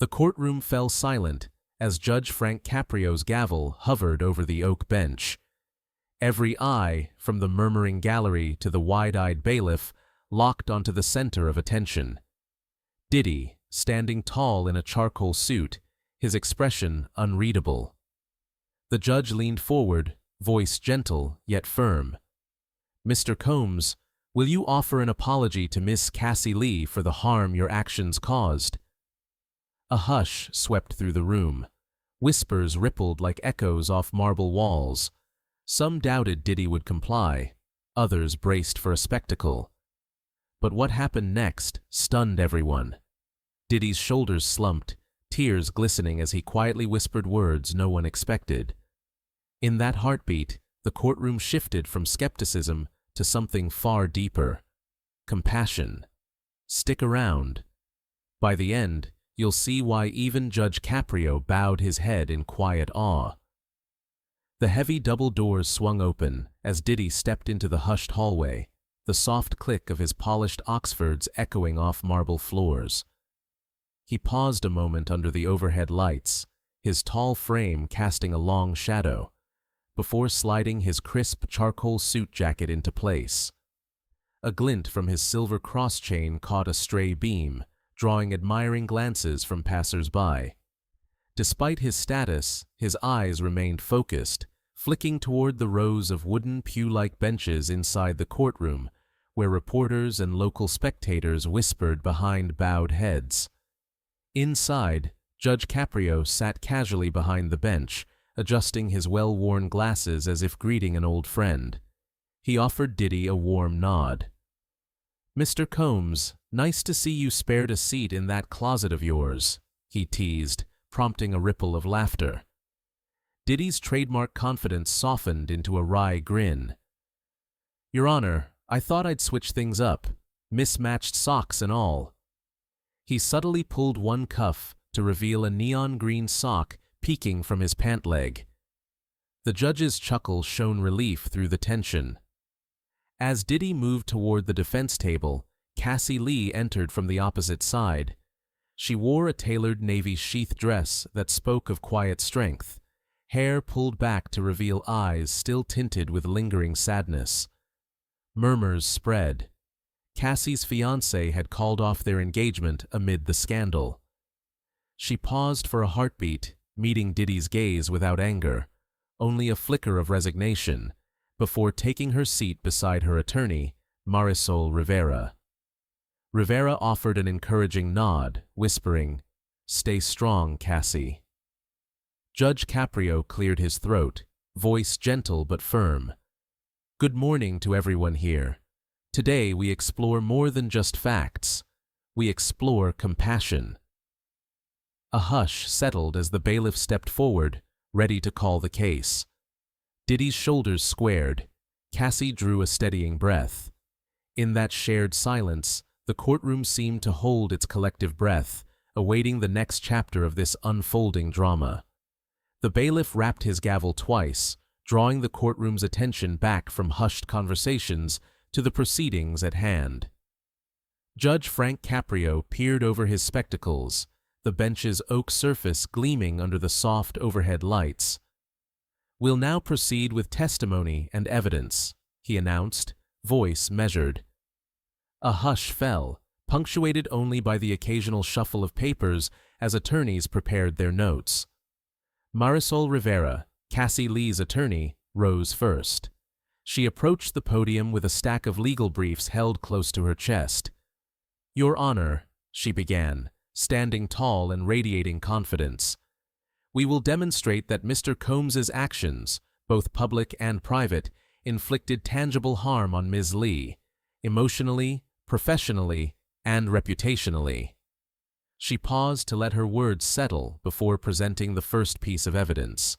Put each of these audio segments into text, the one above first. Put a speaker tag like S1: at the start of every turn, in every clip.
S1: The courtroom fell silent as Judge Frank Caprio's gavel hovered over the oak bench. Every eye, from the murmuring gallery to the wide-eyed bailiff, locked onto the center of attention. Diddy, standing tall in a charcoal suit, his expression unreadable. The judge leaned forward, voice gentle yet firm. "Mr. Combs, will you offer an apology to Miss Cassie Lee for the harm your actions caused?" A hush swept through the room. Whispers rippled like echoes off marble walls. Some doubted Diddy would comply. Others braced for a spectacle. But what happened next stunned everyone. Diddy's shoulders slumped, tears glistening as he quietly whispered words no one expected. In that heartbeat, the courtroom shifted from skepticism to something far deeper. Compassion. Stick around. By the end, you'll see why even Judge Caprio bowed his head in quiet awe. The heavy double doors swung open as Diddy stepped into the hushed hallway, the soft click of his polished Oxfords echoing off marble floors. He paused a moment under the overhead lights, his tall frame casting a long shadow, before sliding his crisp charcoal suit jacket into place. A glint from his silver cross chain caught a stray beam, drawing admiring glances from passers-by. Despite his status, his eyes remained focused, flicking toward the rows of wooden pew-like benches inside the courtroom, where reporters and local spectators whispered behind bowed heads. Inside, Judge Caprio sat casually behind the bench, adjusting his well-worn glasses as if greeting an old friend. He offered Diddy a warm nod. "Mr. Combs, nice to see you spared a seat in that closet of yours," he teased, prompting a ripple of laughter. Diddy's trademark confidence softened into a wry grin. "Your Honor, I thought I'd switch things up, mismatched socks and all." He subtly pulled one cuff to reveal a neon green sock peeking from his pant leg. The judge's chuckle shone relief through the tension. As Diddy moved toward the defense table, Cassie Lee entered from the opposite side. She wore a tailored navy sheath dress that spoke of quiet strength, hair pulled back to reveal eyes still tinted with lingering sadness. Murmurs spread. Cassie's fiancé had called off their engagement amid the scandal. She paused for a heartbeat, meeting Diddy's gaze without anger, only a flicker of resignation, before taking her seat beside her attorney, Marisol Rivera. Rivera offered an encouraging nod, whispering, "Stay strong, Cassie." Judge Caprio cleared his throat, voice gentle but firm. "Good morning to everyone here. Today we explore more than just facts. We explore compassion." A hush settled as the bailiff stepped forward, ready to call the case. Diddy's shoulders squared. Cassie drew a steadying breath. In that shared silence, the courtroom seemed to hold its collective breath, awaiting the next chapter of this unfolding drama. The bailiff rapped his gavel twice, drawing the courtroom's attention back from hushed conversations to the proceedings at hand. Judge Frank Caprio peered over his spectacles, the bench's oak surface gleaming under the soft overhead lights. "We'll now proceed with testimony and evidence," he announced, voice measured. A hush fell, punctuated only by the occasional shuffle of papers as attorneys prepared their notes. Marisol Rivera, Cassie Lee's attorney, rose first. She approached the podium with a stack of legal briefs held close to her chest. "Your Honor," she began, standing tall and radiating confidence, "we will demonstrate that Mr. Combs's actions, both public and private, inflicted tangible harm on Ms. Lee, emotionally, professionally, and reputationally." She paused to let her words settle before presenting the first piece of evidence.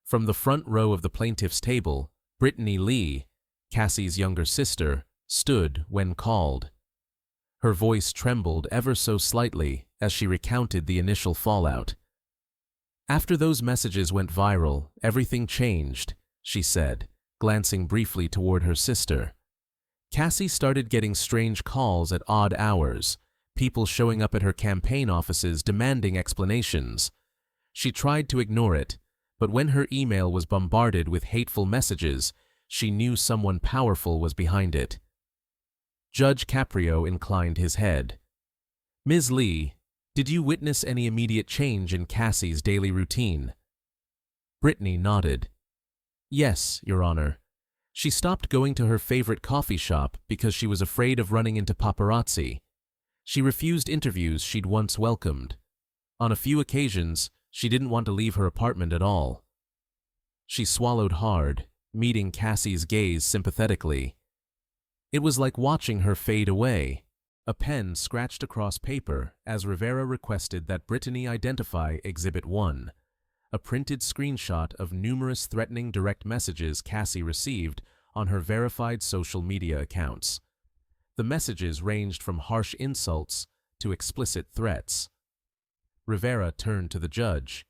S1: From the front row of the plaintiff's table, Brittany Lee, Cassie's younger sister, stood when called. Her voice trembled ever so slightly as she recounted the initial fallout. "After those messages went viral, everything changed," she said, glancing briefly toward her sister. "Cassie started getting strange calls at odd hours, people showing up at her campaign offices demanding explanations. She tried to ignore it, but when her email was bombarded with hateful messages, she knew someone powerful was behind it. Judge Caprio inclined his head. "Ms. Lee, did you witness any immediate change in Cassie's daily routine?" Brittany nodded. "Yes, Your Honor. She stopped going to her favorite coffee shop because she was afraid of running into paparazzi. She refused interviews she'd once welcomed. On a few occasions, she didn't want to leave her apartment at all." She swallowed hard, meeting Cassie's gaze sympathetically. It was like watching her fade away. A pen scratched across paper as Rivera requested that Brittany identify Exhibit 1, a printed screenshot of numerous threatening direct messages Cassie received on her verified social media accounts. The messages ranged from harsh insults to explicit threats. Rivera turned to the judge.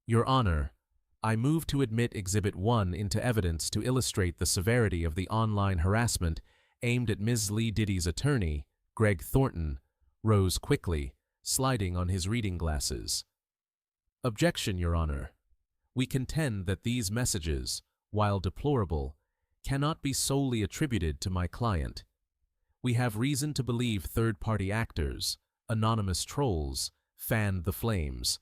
S1: "Your Honor, I move to admit Exhibit 1 into evidence to illustrate the severity of the online harassment aimed at Ms. Lee Diddy's attorney, Greg Thornton," rose quickly, sliding on his reading glasses. "Objection, Your Honor. We contend that these messages, while deplorable, cannot be solely attributed to my client. We have reason to believe third-party actors, anonymous trolls, fanned the flames.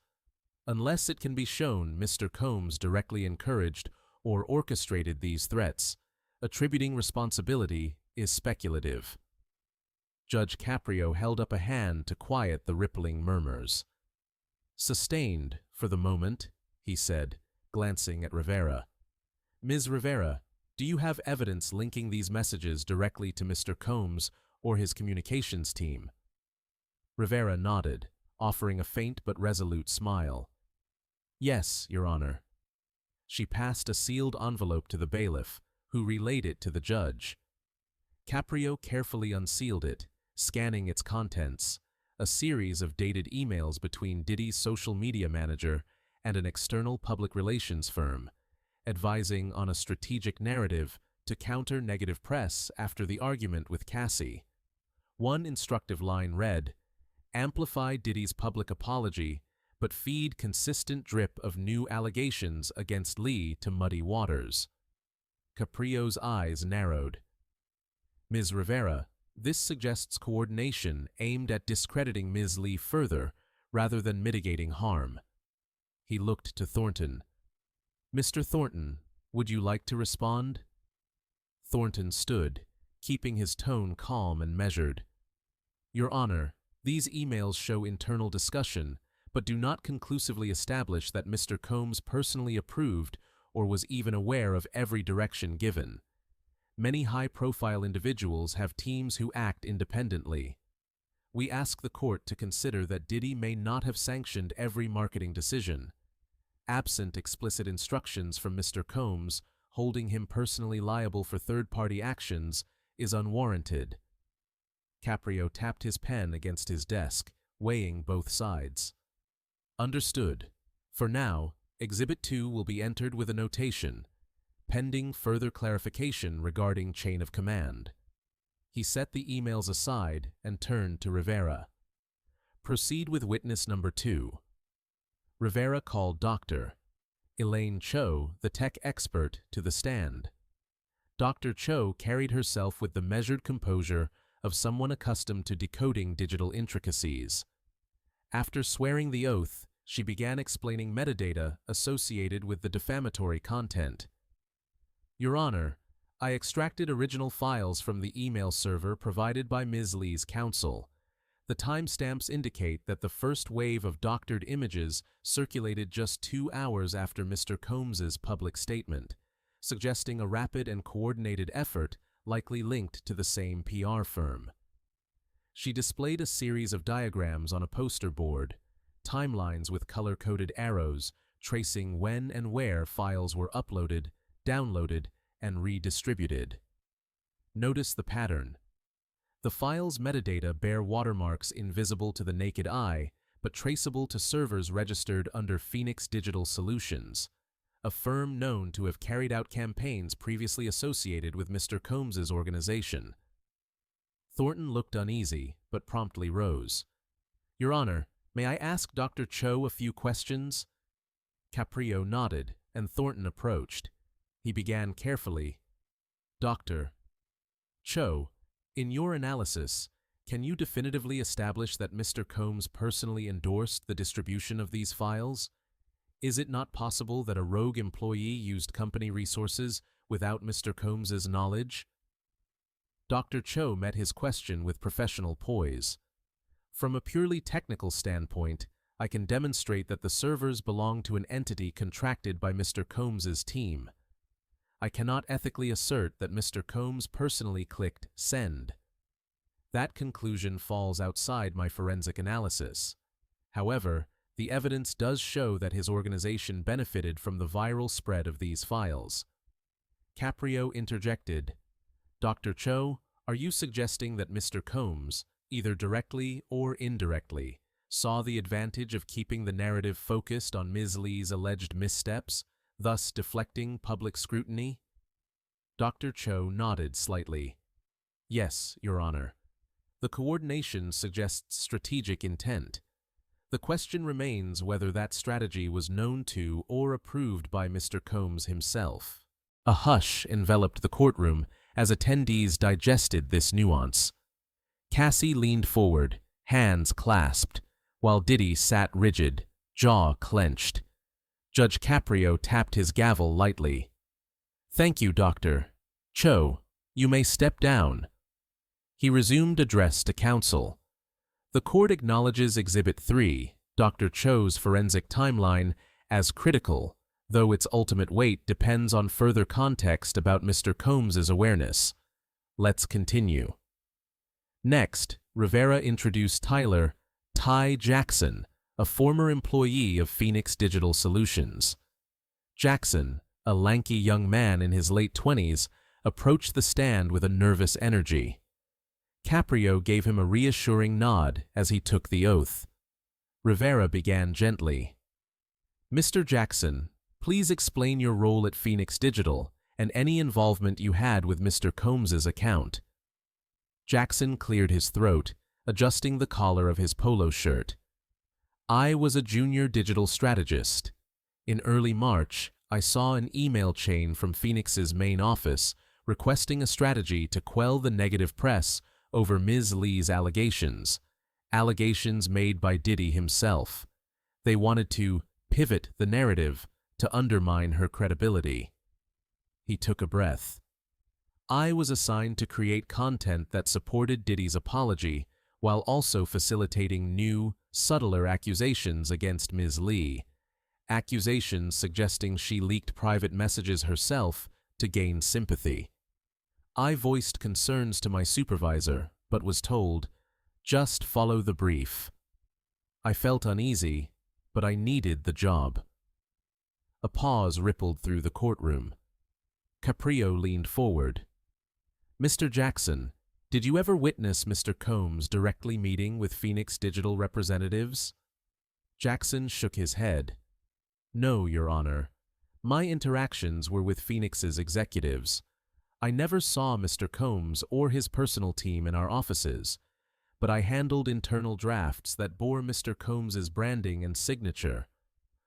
S1: Unless it can be shown Mr. Combs directly encouraged or orchestrated these threats, attributing responsibility is speculative." Judge Caprio held up a hand to quiet the rippling murmurs. "Sustained, for the moment," he said, glancing at Rivera. "Ms. Rivera, do you have evidence linking these messages directly to Mr. Combs or his communications team?" Rivera nodded, offering a faint but resolute smile. "Yes, Your Honor." She passed a sealed envelope to the bailiff, who relayed it to the judge. Caprio carefully unsealed it, scanning its contents, a series of dated emails between Diddy's social media manager and an external public relations firm, advising on a strategic narrative to counter negative press after the argument with Cassie. One instructive line read, "Amplify Diddy's public apology, but feed consistent drip of new allegations against Lee to muddy waters." Caprio's eyes narrowed. "Ms. Rivera, this suggests coordination aimed at discrediting Ms. Lee further rather than mitigating harm." He looked to Thornton. "Mr. Thornton, would you like to respond?" Thornton stood, keeping his tone calm and measured. "Your Honor, these emails show internal discussion, but do not conclusively establish that Mr. Combs personally approved or was even aware of every direction given. Many high-profile individuals have teams who act independently. We ask the court to consider that Diddy may not have sanctioned every marketing decision. Absent explicit instructions from Mr. Combs, holding him personally liable for third-party actions is unwarranted." Caprio tapped his pen against his desk, weighing both sides. "Understood. For now, Exhibit 2 will be entered with a notation, pending further clarification regarding chain of command." He set the emails aside and turned to Rivera. "Proceed with witness number 2. Rivera called Dr. Elaine Cho, the tech expert, to the stand. Dr. Cho carried herself with the measured composure of someone accustomed to decoding digital intricacies. After swearing the oath, she began explaining metadata associated with the defamatory content. "Your Honor, I extracted original files from the email server provided by Ms. Lee's counsel. The timestamps indicate that the first wave of doctored images circulated just 2 hours after Mr. Combs's public statement, suggesting a rapid and coordinated effort likely linked to the same PR firm." She displayed a series of diagrams on a poster board, timelines with color-coded arrows tracing when and where files were uploaded, downloaded, and redistributed. Notice the pattern. The file's metadata bear watermarks invisible to the naked eye, but traceable to servers registered under Phoenix Digital Solutions, a firm known to have carried out campaigns previously associated with Mr. Combs's organization. Thornton looked uneasy, but promptly rose. "Your Honor, may I ask Dr. Cho a few questions?" Caprio nodded, and Thornton approached. He began carefully. "Dr. Cho, in your analysis, can you definitively establish that Mr. Combs personally endorsed the distribution of these files? Is it not possible that a rogue employee used company resources without Mr. Combs's knowledge?" Dr. Cho met his question with professional poise. "From a purely technical standpoint, I can demonstrate that the servers belong to an entity contracted by Mr. Combs's team. I cannot ethically assert that Mr. Combs personally clicked send. That conclusion falls outside my forensic analysis. However, the evidence does show that his organization benefited from the viral spread of these files." Caprio interjected, "Dr. Cho, are you suggesting that Mr. Combs, either directly or indirectly, saw the advantage of keeping the narrative focused on Ms. Lee's alleged missteps, thus deflecting public scrutiny?" Dr. Cho nodded slightly. "Yes, Your Honor. The coordination suggests strategic intent. The question remains whether that strategy was known to or approved by Mr. Combs himself." A hush enveloped the courtroom as attendees digested this nuance. Cassie leaned forward, hands clasped, while Diddy sat rigid, jaw clenched. Judge Caprio tapped his gavel lightly. "Thank you, Dr. Cho. You may step down." He resumed address to counsel. "The court acknowledges Exhibit 3, Dr. Cho's forensic timeline, as critical, though its ultimate weight depends on further context about Mr. Combs's awareness. Let's continue." Next, Rivera introduced Tyler "Ty" Jackson, a former employee of Phoenix Digital Solutions. Jackson, a lanky young man in his late 20s, approached the stand with a nervous energy. Caprio gave him a reassuring nod as he took the oath. Rivera began gently. "Mr. Jackson, please explain your role at Phoenix Digital and any involvement you had with Mr. Combs's account." Jackson cleared his throat, adjusting the collar of his polo shirt. "I was a junior digital strategist. In early March, I saw an email chain from Phoenix's main office requesting a strategy to quell the negative press over Ms. Lee's allegations made by Diddy himself. They wanted to pivot the narrative to undermine her credibility." He took a breath. "I was assigned to create content that supported Diddy's apology while also facilitating new, subtler accusations against Ms. Lee, accusations suggesting she leaked private messages herself to gain sympathy. I voiced concerns to my supervisor, but was told, 'Just follow the brief.' I felt uneasy, but I needed the job." A pause rippled through the courtroom. Caprio leaned forward. "Mr. Jackson, did you ever witness Mr. Combs directly meeting with Phoenix Digital representatives?" Jackson shook his head. "No, Your Honor. My interactions were with Phoenix's executives. I never saw Mr. Combs or his personal team in our offices, but I handled internal drafts that bore Mr. Combs's branding and signature.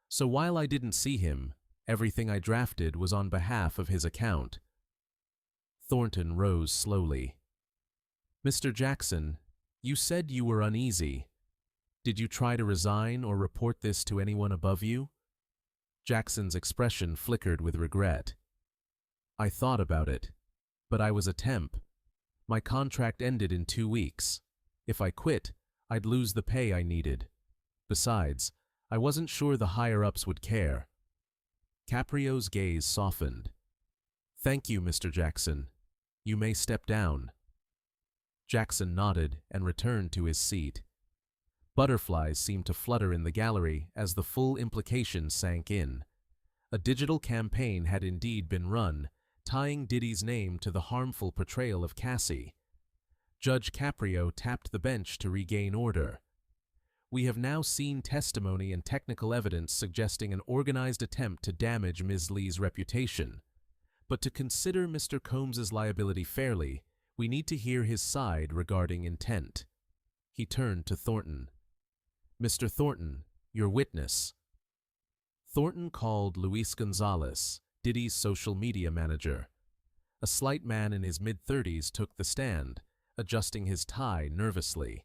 S1: So while I didn't see him, everything I drafted was on behalf of his account." Thornton rose slowly. "Mr. Jackson, you said you were uneasy. Did you try to resign or report this to anyone above you?" Jackson's expression flickered with regret. "I thought about it, but I was a temp. My contract ended in 2 weeks. If I quit, I'd lose the pay I needed. Besides, I wasn't sure the higher-ups would care." Caprio's gaze softened. "Thank you, Mr. Jackson. You may step down." Jackson nodded and returned to his seat. Butterflies seemed to flutter in the gallery as the full implication sank in. A digital campaign had indeed been run, tying Diddy's name to the harmful portrayal of Cassie. Judge Caprio tapped the bench to regain order. "We have now seen testimony and technical evidence suggesting an organized attempt to damage Ms. Lee's reputation. But to consider Mr. Combs's liability fairly, We need to hear his side regarding intent. He turned to Thornton. Mr. Thornton, your witness. Thornton called Luis Gonzalez, Diddy's social media manager. A slight man in his mid-30s took the stand, adjusting his tie nervously.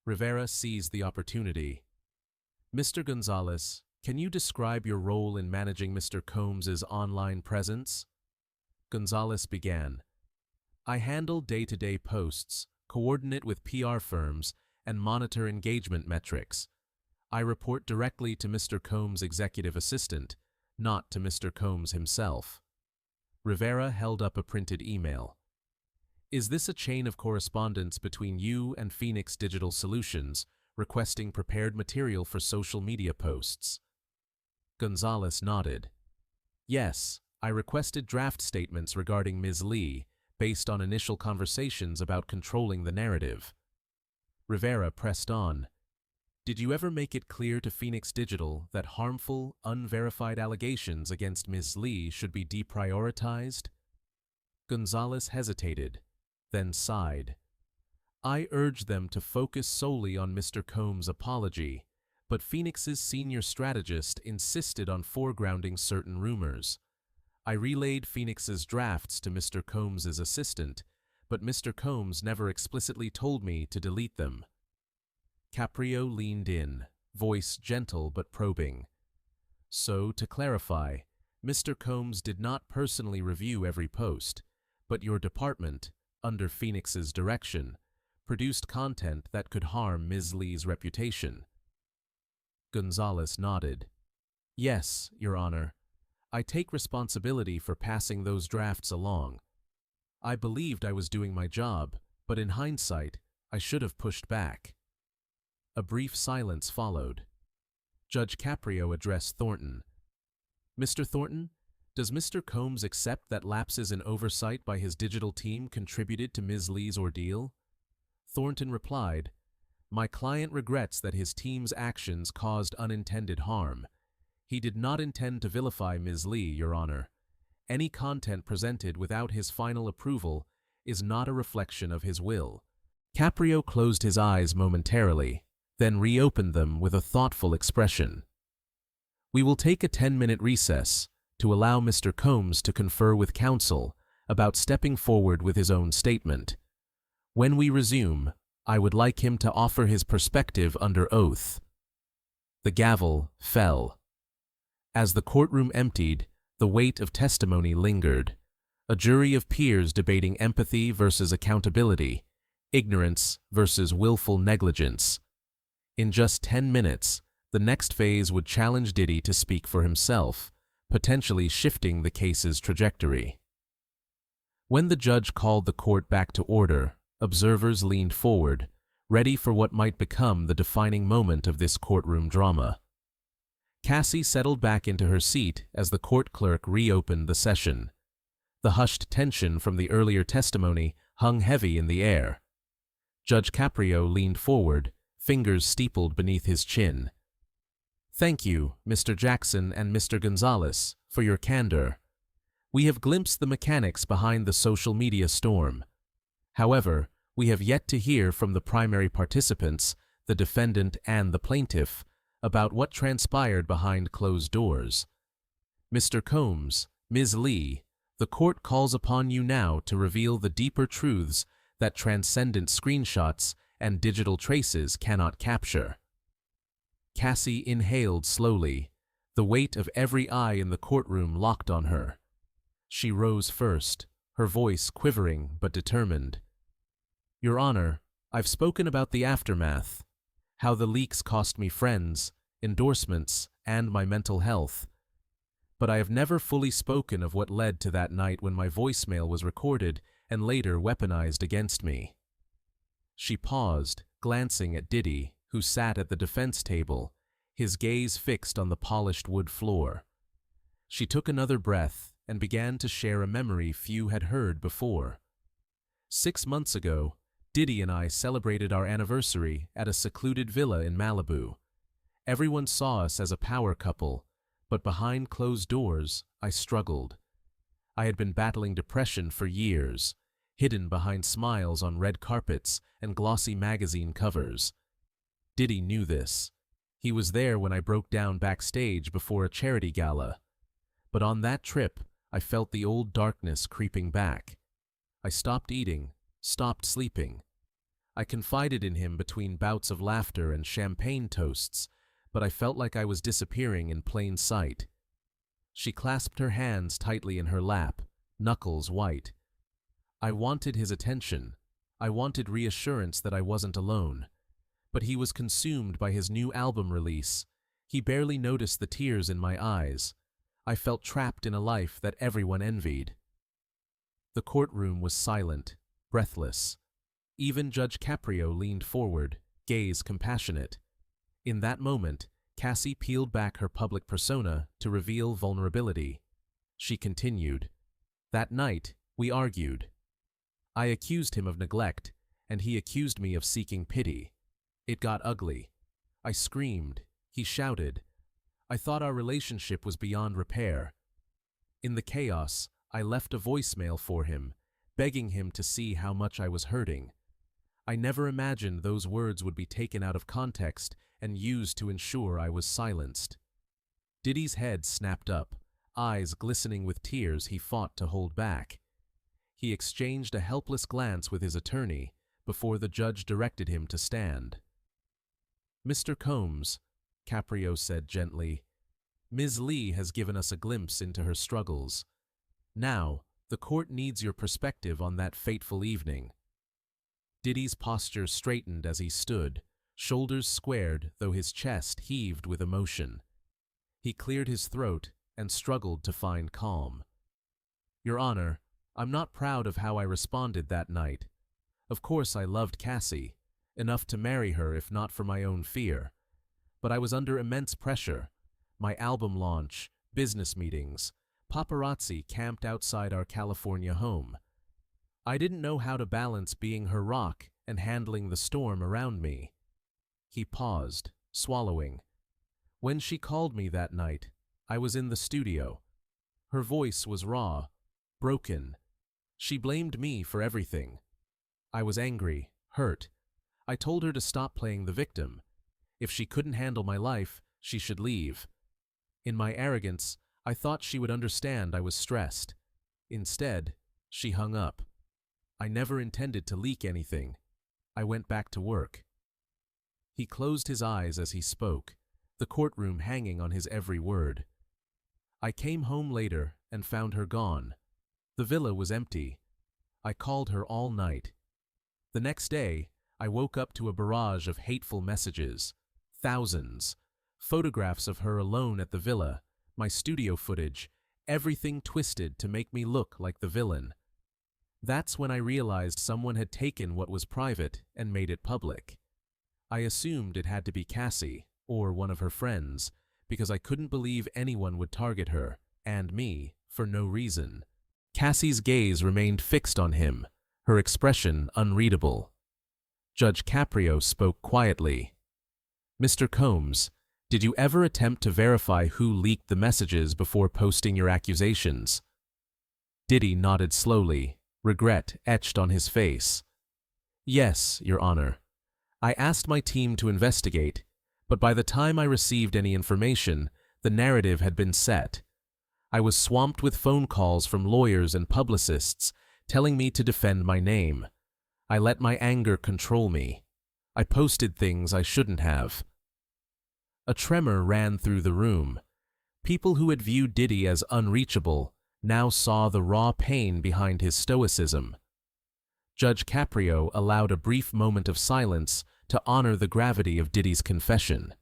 S1: Rivera seized the opportunity. Mr. Gonzalez, can you describe your role in managing Mr. Combs's online presence? Gonzalez began. I handle day-to-day posts, coordinate with PR firms, and monitor engagement metrics. I report directly to Mr. Combs' executive assistant, not to Mr. Combs himself. Rivera held up a printed email. Is this a chain of correspondence between you and Phoenix Digital Solutions, requesting prepared material for social media posts? Gonzalez nodded. Yes, I requested draft statements regarding Ms. Lee, based on initial conversations about controlling the narrative. Rivera pressed on. Did you ever make it clear to Phoenix Digital that harmful, unverified allegations against Ms. Lee should be deprioritized? Gonzalez hesitated, then sighed. I urged them to focus solely on Mr. Combs' apology, but Phoenix's senior strategist insisted on foregrounding certain rumors. I relayed Phoenix's drafts to Mr. Combs' assistant, but Mr. Combs never explicitly told me to delete them. Caprio leaned in, voice gentle but probing. So, to clarify, Mr. Combs did not personally review every post, but your department, under Phoenix's direction, produced content that could harm Ms. Lee's reputation. Gonzalez nodded. Yes, Your Honor. I take responsibility for passing those drafts along. I believed I was doing my job, but in hindsight, I should have pushed back. A brief silence followed. Judge Caprio addressed Thornton. Mr. Thornton, does Mr. Combs accept that lapses in oversight by his digital team contributed to Ms. Lee's ordeal? Thornton replied, My client regrets that his team's actions caused unintended harm. He did not intend to vilify Ms. Lee, Your Honor. Any content presented without his final approval is not a reflection of his will. Caprio closed his eyes momentarily, then reopened them with a thoughtful expression. We will take a 10-minute recess to allow Mr. Combs to confer with counsel about stepping forward with his own statement. When we resume, I would like him to offer his perspective under oath. The gavel fell. As the courtroom emptied, the weight of testimony lingered. A jury of peers debating empathy versus accountability, ignorance versus willful negligence. In just 10 minutes, the next phase would challenge Diddy to speak for himself, potentially shifting the case's trajectory. When the judge called the court back to order, observers leaned forward, ready for what might become the defining moment of this courtroom drama. Cassie settled back into her seat as the court clerk reopened the session. The hushed tension from the earlier testimony hung heavy in the air. Judge Caprio leaned forward, fingers steepled beneath his chin. Thank you, Mr. Jackson and Mr. Gonzalez, for your candor. We have glimpsed the mechanics behind the social media storm. However, we have yet to hear from the primary participants, the defendant and the plaintiff, about what transpired behind closed doors. Mr. Combs, Ms. Lee, the court calls upon you now to reveal the deeper truths that transcendent screenshots and digital traces cannot capture. Cassie inhaled slowly, the weight of every eye in the courtroom locked on her. She rose first, her voice quivering but determined. Your Honor, I've spoken about the aftermath, how the leaks cost me friends, endorsements, and my mental health. But I have never fully spoken of what led to that night when my voicemail was recorded and later weaponized against me. She paused, glancing at Diddy, who sat at the defense table, his gaze fixed on the polished wood floor. She took another breath and began to share a memory few had heard before. 6 months ago, Diddy and I celebrated our anniversary at a secluded villa in Malibu. Everyone saw us as a power couple, but behind closed doors, I struggled. I had been battling depression for years, hidden behind smiles on red carpets and glossy magazine covers. Diddy knew this. He was there when I broke down backstage before a charity gala. But on that trip, I felt the old darkness creeping back. I stopped eating, stopped sleeping. I confided in him between bouts of laughter and champagne toasts, but I felt like I was disappearing in plain sight. She clasped her hands tightly in her lap, knuckles white. I wanted his attention. I wanted reassurance that I wasn't alone. But he was consumed by his new album release. He barely noticed the tears in my eyes. I felt trapped in a life that everyone envied. The courtroom was silent, breathless. Even Judge Caprio leaned forward, gaze compassionate. In that moment, Cassie peeled back her public persona to reveal vulnerability. She continued, "That night, we argued. I accused him of neglect, and he accused me of seeking pity. It got ugly. I screamed. He shouted. I thought our relationship was beyond repair. In the chaos, I left a voicemail for him, begging him to see how much I was hurting. I never imagined those words would be taken out of context and used to ensure I was silenced." Diddy's head snapped up, eyes glistening with tears he fought to hold back. He exchanged a helpless glance with his attorney before the judge directed him to stand. "Mr. Combs," Caprio said gently, "Ms. Lee has given us a glimpse into her struggles. Now, the court needs your perspective on that fateful evening." Diddy's posture straightened as he stood, shoulders squared though his chest heaved with emotion. He cleared his throat and struggled to find calm. "Your Honor, I'm not proud of how I responded that night. Of course I loved Cassie, enough to marry her if not for my own fear. But I was under immense pressure. My album launch, business meetings, paparazzi camped outside our California home. I didn't know how to balance being her rock and handling the storm around me." He paused, swallowing. "When she called me that night, I was in the studio. Her voice was raw, broken. She blamed me for everything. I was angry, hurt. I told her to stop playing the victim. If she couldn't handle my life, she should leave. In my arrogance, I thought she would understand I was stressed. Instead, she hung up. I never intended to leak anything. I went back to work." He closed his eyes as he spoke, the courtroom hanging on his every word. "I came home later and found her gone. The villa was empty. I called her all night. The next day, I woke up to a barrage of hateful messages. Thousands. Photographs of her alone at the villa, my studio footage, everything twisted to make me look like the villain. That's when I realized someone had taken what was private and made it public. I assumed it had to be Cassie, or one of her friends, because I couldn't believe anyone would target her, and me, for no reason." Cassie's gaze remained fixed on him, her expression unreadable. Judge Caprio spoke quietly. "Mr. Combs, did you ever attempt to verify who leaked the messages before posting your accusations?" Diddy nodded slowly, regret etched on his face. "Yes, Your Honor. I asked my team to investigate, but by the time I received any information, the narrative had been set. I was swamped with phone calls from lawyers and publicists telling me to defend my name. I let my anger control me. I posted things I shouldn't have." A tremor ran through the room. People who had viewed Diddy as unreachable now saw the raw pain behind his stoicism. Judge Caprio allowed a brief moment of silence to honor the gravity of Diddy's confession.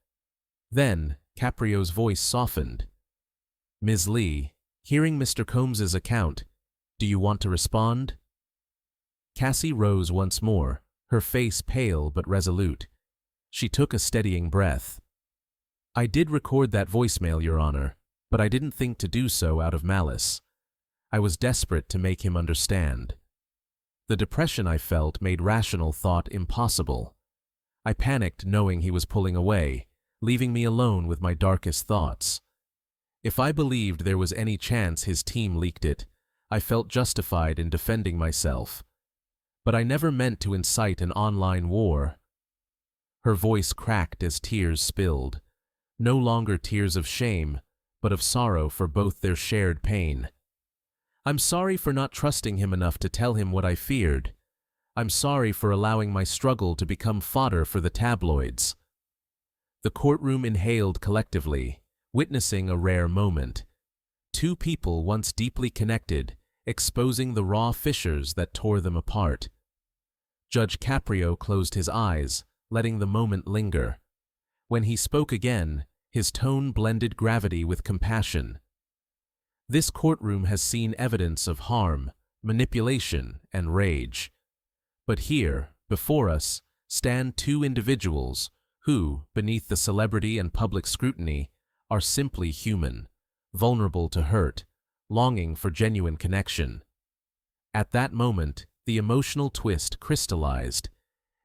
S1: Then, Caprio's voice softened. "Ms. Lee, hearing Mr. Combs's account, do you want to respond?" Cassie rose once more, her face pale but resolute. She took a steadying breath. "I did record that voicemail, Your Honor, but I didn't think to do so out of malice. I was desperate to make him understand. The depression I felt made rational thought impossible. I panicked knowing he was pulling away, leaving me alone with my darkest thoughts. If I believed there was any chance his team leaked it, I felt justified in defending myself. but I never meant to incite an online war." Her voice cracked as tears spilled, no longer tears of shame, but of sorrow for both their shared pain. "I'm sorry for not trusting him enough to tell him what I feared. I'm sorry for allowing my struggle to become fodder for the tabloids." The courtroom inhaled collectively, witnessing a rare moment. Two people once deeply connected, exposing the raw fissures that tore them apart. Judge Caprio closed his eyes, letting the moment linger. When he spoke again, his tone blended gravity with compassion. "This courtroom has seen evidence of harm, manipulation, and rage. But here, before us, stand two individuals who, beneath the celebrity and public scrutiny, are simply human, vulnerable to hurt, longing for genuine connection." At that moment, the emotional twist crystallized.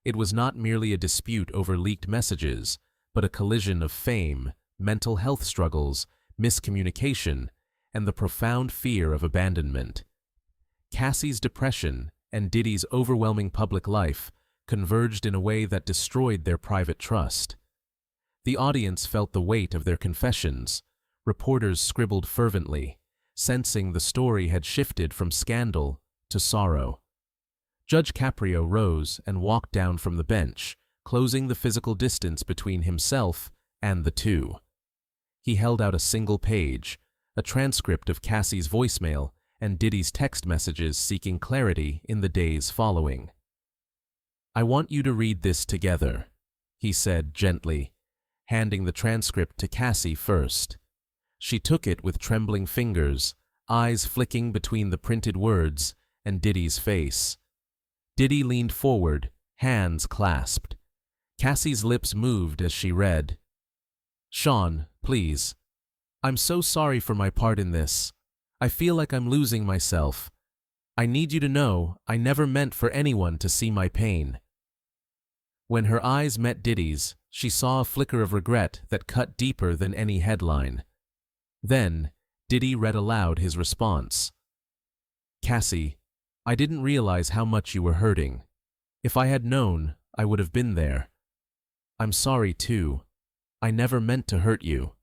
S1: It was not merely a dispute over leaked messages, but a collision of fame, mental health struggles, miscommunication, and the profound fear of abandonment. Cassie's depression and Diddy's overwhelming public life converged in a way that destroyed their private trust. The audience felt the weight of their confessions. Reporters scribbled fervently, sensing the story had shifted from scandal to sorrow. Judge Caprio rose and walked down from the bench, closing the physical distance between himself and the two. He held out a single page, a transcript of Cassie's voicemail and Diddy's text messages seeking clarity in the days following. "I want you to read this together," he said gently, handing the transcript to Cassie first. She took it with trembling fingers, eyes flicking between the printed words and Diddy's face. Diddy leaned forward, hands clasped. Cassie's lips moved as she read. "Sean, please. I'm so sorry for my part in this. I feel like I'm losing myself. I need you to know I never meant for anyone to see my pain." When her eyes met Diddy's, she saw a flicker of regret that cut deeper than any headline. Then, Diddy read aloud his response. "Cassie, I didn't realize how much you were hurting. If I had known, I would have been there. I'm sorry too. I never meant to hurt you."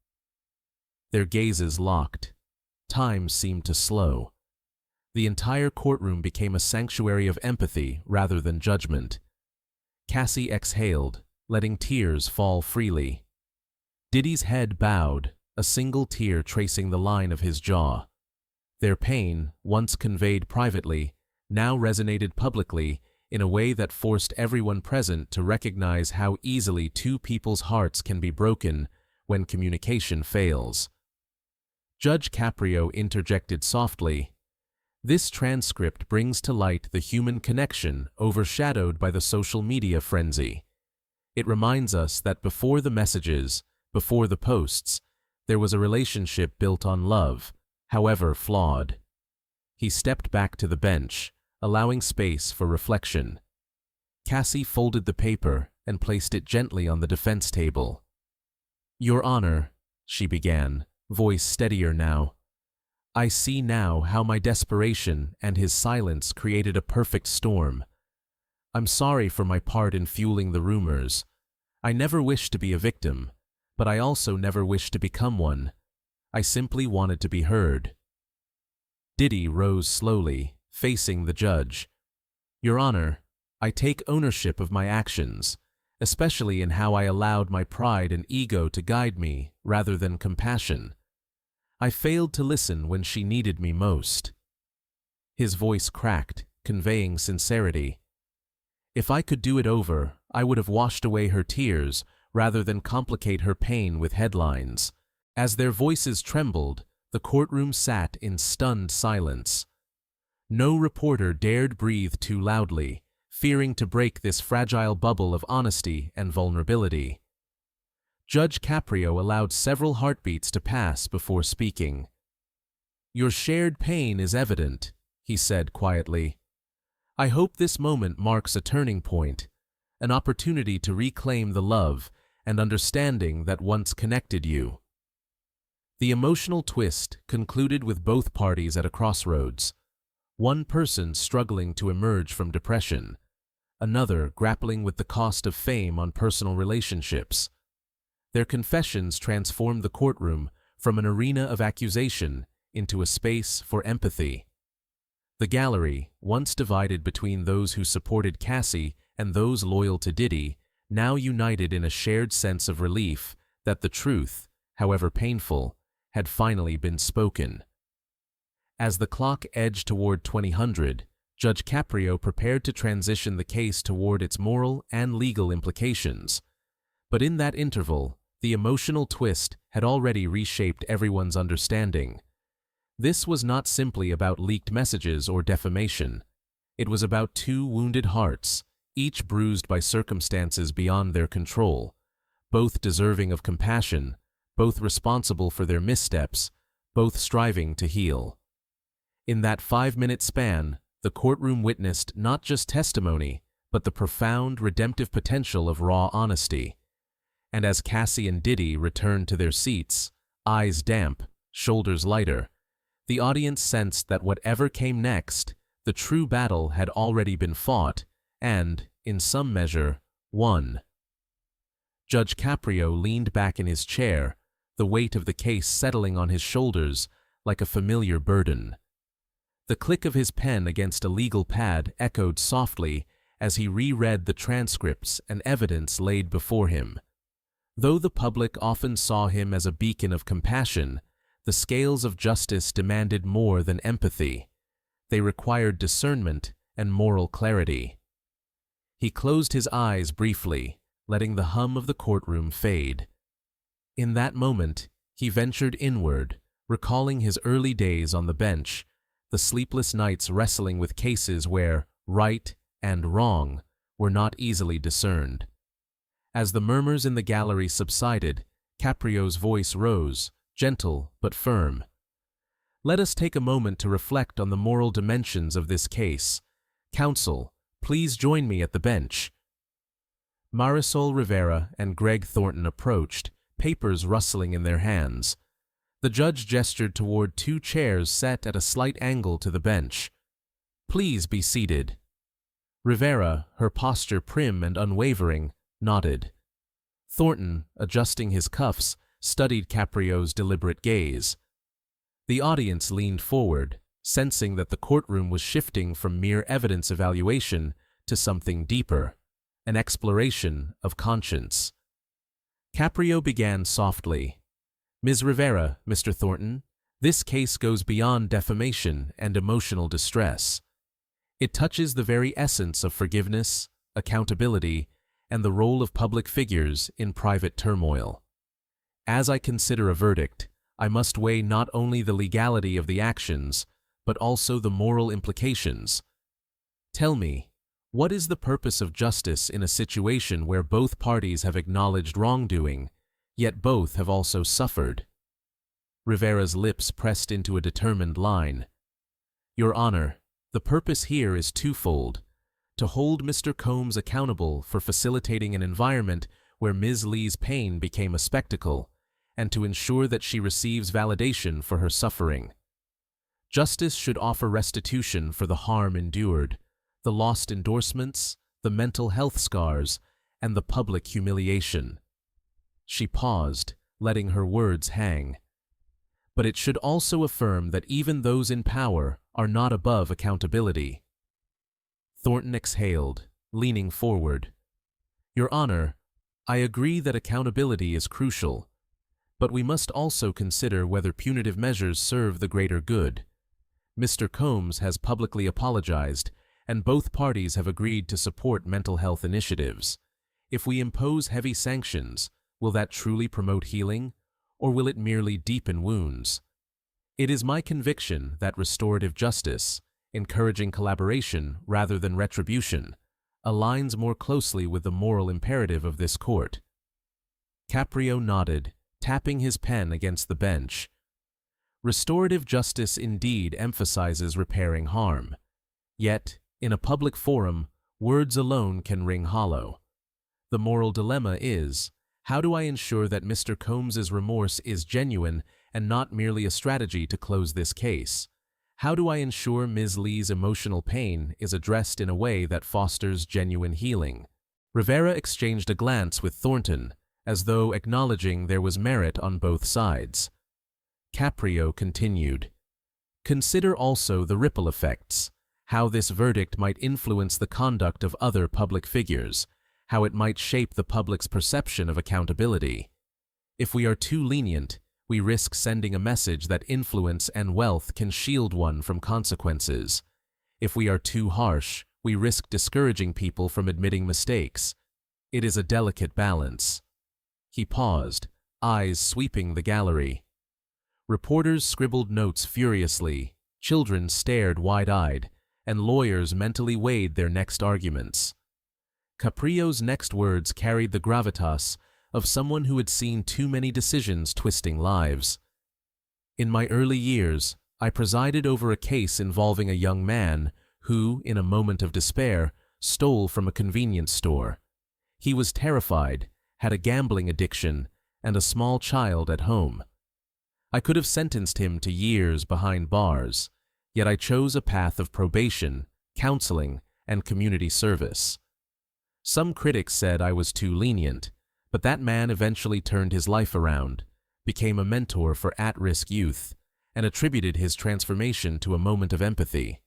S1: Their gazes locked. Time seemed to slow. The entire courtroom became a sanctuary of empathy rather than judgment. Cassie exhaled, letting tears fall freely. Diddy's head bowed, a single tear tracing the line of his jaw. Their pain, once conveyed privately, now resonated publicly in a way that forced everyone present to recognize how easily two people's hearts can be broken when communication fails. Judge Caprio interjected softly, "This transcript brings to light the human connection overshadowed by the social media frenzy. It reminds us that before the messages, before the posts, there was a relationship built on love, however flawed." He stepped back to the bench, allowing space for reflection. Cassie folded the paper and placed it gently on the defense table. "Your Honor," she began, voice steadier now, "I see now how my desperation and his silence created a perfect storm. I'm sorry for my part in fueling the rumors. I never wished to be a victim, but I also never wished to become one. I simply wanted to be heard." Diddy rose slowly, facing the judge. "Your Honor, I take ownership of my actions, especially in how I allowed my pride and ego to guide me rather than compassion. I failed to listen when she needed me most." His voice cracked, conveying sincerity. "If I could do it over, I would have washed away her tears rather than complicate her pain with headlines." As their voices trembled, the courtroom sat in stunned silence. No reporter dared breathe too loudly, fearing to break this fragile bubble of honesty and vulnerability. Judge Caprio allowed several heartbeats to pass before speaking. "Your shared pain is evident," he said quietly. "I hope this moment marks a turning point, an opportunity to reclaim the love and understanding that once connected you." The emotional twist concluded with both parties at a crossroads. One person struggling to emerge from depression, another grappling with the cost of fame on personal relationships. Their confessions transformed the courtroom from an arena of accusation into a space for empathy. The gallery, once divided between those who supported Cassie and those loyal to Diddy, now united in a shared sense of relief that the truth, however painful, had finally been spoken. As the clock edged toward 2000, Judge Caprio prepared to transition the case toward its moral and legal implications. But in that interval, the emotional twist had already reshaped everyone's understanding. This was not simply about leaked messages or defamation. It was about two wounded hearts, each bruised by circumstances beyond their control, both deserving of compassion, both responsible for their missteps, both striving to heal. In that 5-minute span, the courtroom witnessed not just testimony, but the profound redemptive potential of raw honesty. And as Cassie and Diddy returned to their seats, eyes damp, shoulders lighter, the audience sensed that whatever came next, the true battle had already been fought and, in some measure, won. Judge Caprio leaned back in his chair, the weight of the case settling on his shoulders like a familiar burden. The click of his pen against a legal pad echoed softly as he reread the transcripts and evidence laid before him. Though the public often saw him as a beacon of compassion, the scales of justice demanded more than empathy. They required discernment and moral clarity. He closed his eyes briefly, letting the hum of the courtroom fade. In that moment, he ventured inward, recalling his early days on the bench, the sleepless nights wrestling with cases where right and wrong were not easily discerned. As the murmurs in the gallery subsided, Caprio's voice rose, gentle but firm. Let us take a moment to reflect on the moral dimensions of this case. Counsel, please join me at the bench. Marisol Rivera and Greg Thornton approached, papers rustling in their hands. The judge gestured toward 2 chairs set at a slight angle to the bench. Please be seated. Rivera, her posture prim and unwavering, nodded. Thornton, adjusting his cuffs, studied Caprio's deliberate gaze. The audience leaned forward, sensing that the courtroom was shifting from mere evidence evaluation to something deeper, an exploration of conscience. Caprio began softly. Ms. Rivera, Mr. Thornton, this case goes beyond defamation and emotional distress. It touches the very essence of forgiveness, accountability, and the role of public figures in private turmoil. As I consider a verdict, I must weigh not only the legality of the actions, but also the moral implications. Tell me, what is the purpose of justice in a situation where both parties have acknowledged wrongdoing, yet both have also suffered? Rivera's lips pressed into a determined line. Your Honor, the purpose here is twofold: to hold Mr. Combs accountable for facilitating an environment where Ms. Lee's pain became a spectacle, and to ensure that she receives validation for her suffering. Justice should offer restitution for the harm endured, the lost endorsements, the mental health scars, and the public humiliation. She paused, letting her words hang. But it should also affirm that even those in power are not above accountability. Thornton exhaled, leaning forward. Your Honor, I agree that accountability is crucial, but we must also consider whether punitive measures serve the greater good. Mr. Combs has publicly apologized, and both parties have agreed to support mental health initiatives. If we impose heavy sanctions, will that truly promote healing, or will it merely deepen wounds? It is my conviction that restorative justice, encouraging collaboration rather than retribution, aligns more closely with the moral imperative of this court. Caprio nodded, tapping his pen against the bench. Restorative justice indeed emphasizes repairing harm. Yet, in a public forum, words alone can ring hollow. The moral dilemma is, how do I ensure that Mr. Combs's remorse is genuine and not merely a strategy to close this case? How do I ensure Ms. Lee's emotional pain is addressed in a way that fosters genuine healing? Rivera exchanged a glance with Thornton, as though acknowledging there was merit on both sides. Caprio continued, "Consider also the ripple effects, how this verdict might influence the conduct of other public figures, how it might shape the public's perception of accountability. If we are too lenient, we risk sending a message that influence and wealth can shield one from consequences. If we are too harsh, we risk discouraging people from admitting mistakes. It is a delicate balance." He paused, eyes sweeping the gallery. Reporters scribbled notes furiously, children stared wide-eyed, and lawyers mentally weighed their next arguments. Caprio's next words carried the gravitas of someone who had seen too many decisions twisting lives. "In my early years, I presided over a case involving a young man who, in a moment of despair, stole from a convenience store. He was terrified, had a gambling addiction, and a small child at home. I could have sentenced him to years behind bars, yet I chose a path of probation, counseling, and community service. Some critics said I was too lenient, but that man eventually turned his life around, became a mentor for at-risk youth, and attributed his transformation to a moment of empathy.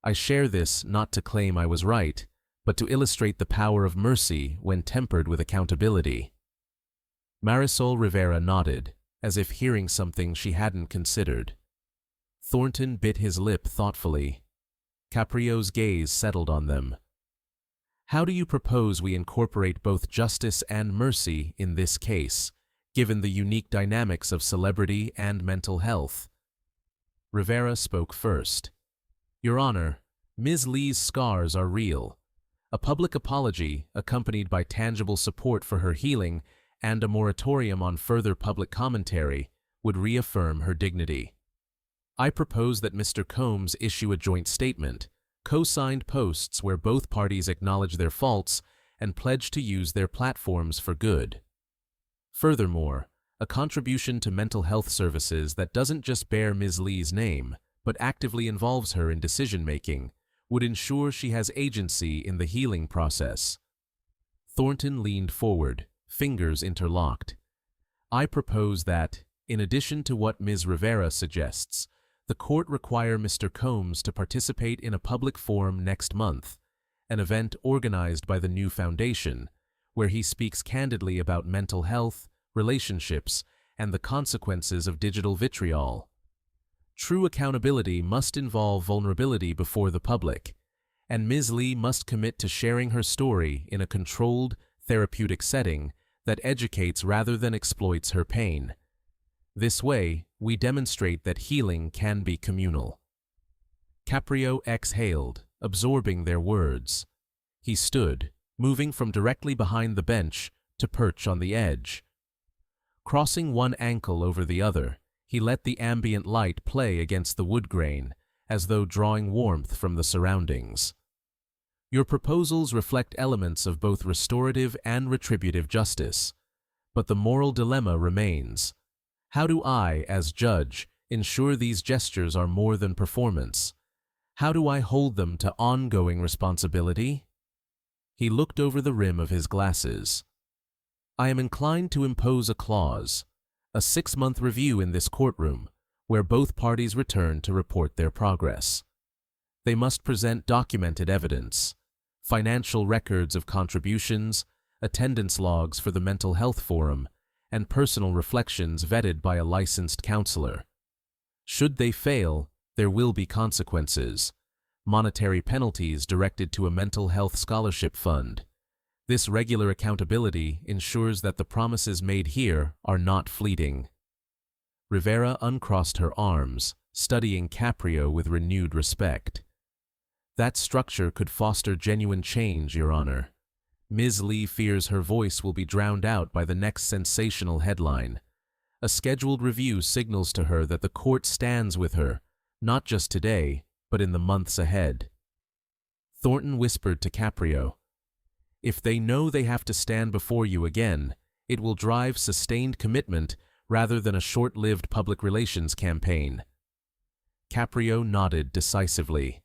S1: I share this not to claim I was right, but to illustrate the power of mercy when tempered with accountability." Marisol Rivera nodded, as if hearing something she hadn't considered. Thornton bit his lip thoughtfully. Caprio's gaze settled on them. "How do you propose we incorporate both justice and mercy in this case, given the unique dynamics of celebrity and mental health?" Rivera spoke first. "Your Honor, Ms. Lee's scars are real. A public apology, accompanied by tangible support for her healing and a moratorium on further public commentary, would reaffirm her dignity. I propose that Mr. Combs issue a joint statement, co-signed posts where both parties acknowledge their faults and pledge to use their platforms for good. Furthermore, a contribution to mental health services that doesn't just bear Ms. Lee's name, but actively involves her in decision-making, would ensure she has agency in the healing process." Thornton leaned forward, fingers interlocked. "I propose that, in addition to what Ms. Rivera suggests, the court require Mr. Combs to participate in a public forum next month, an event organized by the new foundation, where he speaks candidly about mental health, relationships, and the consequences of digital vitriol. True accountability must involve vulnerability before the public, and Ms. Lee must commit to sharing her story in a controlled, therapeutic setting that educates rather than exploits her pain. This way, we demonstrate that healing can be communal." Caprio exhaled, absorbing their words. He stood, moving from directly behind the bench to perch on the edge. Crossing one ankle over the other, he let the ambient light play against the wood grain, as though drawing warmth from the surroundings. "Your proposals reflect elements of both restorative and retributive justice, but the moral dilemma remains. How do I, as judge, ensure these gestures are more than performance? How do I hold them to ongoing responsibility?" He looked over the rim of his glasses. "I am inclined to impose a clause, a 6-month review in this courtroom, where both parties return to report their progress. They must present documented evidence, financial records of contributions, attendance logs for the mental health forum, and personal reflections vetted by a licensed counselor. Should they fail, there will be consequences, monetary penalties directed to a mental health scholarship fund. This regular accountability ensures that the promises made here are not fleeting." Rivera uncrossed her arms, studying Caprio with renewed respect. "That structure could foster genuine change, Your Honor. Ms. Lee fears her voice will be drowned out by the next sensational headline. A scheduled review signals to her that the court stands with her, not just today, but in the months ahead." Thornton whispered to Caprio, "If they know they have to stand before you again, it will drive sustained commitment rather than a short-lived public relations campaign." Caprio nodded decisively.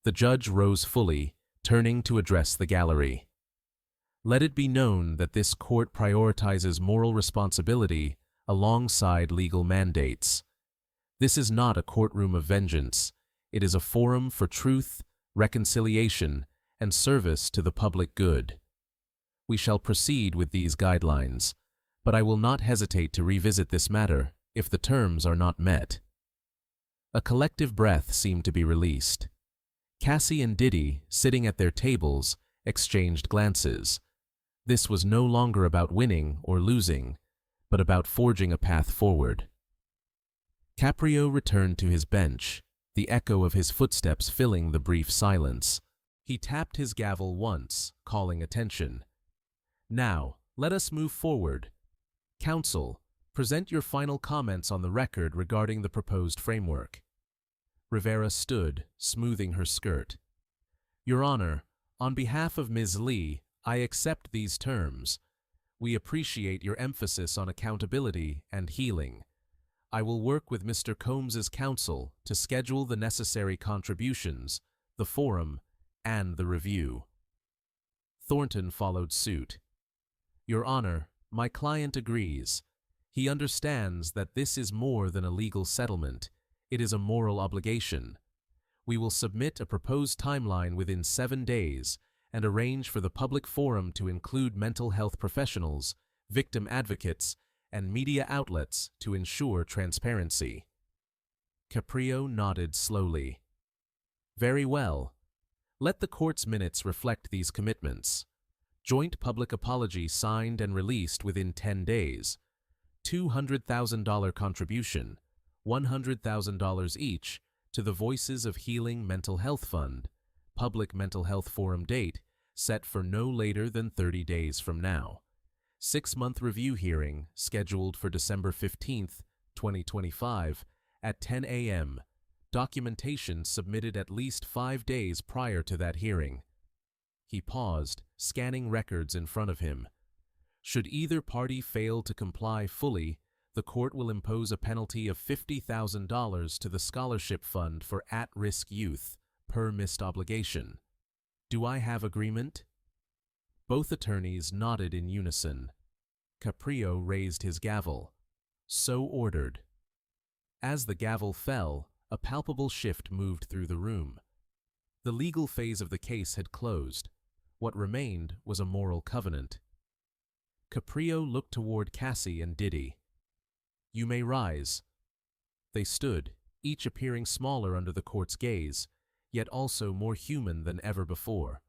S1: The judge rose fully, turning to address the gallery. Let it be known that this court prioritizes moral responsibility alongside legal mandates. This is not a courtroom of vengeance. It is a forum for truth, reconciliation, and service to the public good. We shall proceed with these guidelines, but I will not hesitate to revisit this matter if the terms are not met. A collective breath seemed to be released. Cassie and Diddy, sitting at their tables, exchanged glances. This was no longer about winning or losing, but about forging a path forward. Caprio returned to his bench, the echo of his footsteps filling the brief silence. He tapped his gavel once, calling attention. Now, let us move forward. Counsel, present your final comments on the record regarding the proposed framework. Rivera stood, smoothing her skirt. Your Honor, on behalf of Ms. Lee, I accept these terms. We appreciate your emphasis on accountability and healing. I will work with Mr. Combs's counsel to schedule the necessary contributions, the forum, and the review. Thornton followed suit. Your Honor, my client agrees. He understands that this is more than a legal settlement. It is a moral obligation. We will submit a proposed timeline within 7 days and arrange for the public forum to include mental health professionals, victim advocates, and media outlets to ensure transparency. Caprio nodded slowly. Very well. Let the court's minutes reflect these commitments. Joint public apology signed and released within 10 days. $200,000 contribution, $100,000 each, to the Voices of Healing Mental Health Fund, public mental health forum date set for no later than 30 days from now. 6-month review hearing scheduled for December 15, 2025 at 10 a.m. Documentation submitted at least 5 days prior to that hearing. He paused, scanning records in front of him. Should either party fail to comply fully, the court will impose a penalty of $50,000 to the scholarship fund for at-risk youth, per missed obligation. Do I have agreement? Both attorneys nodded in unison. Caprio raised his gavel. So ordered. As the gavel fell, a palpable shift moved through the room. The legal phase of the case had closed. What remained was a moral covenant. Caprio looked toward Cassie and Diddy. You may rise. They stood, each appearing smaller under the court's gaze, yet also more human than ever before.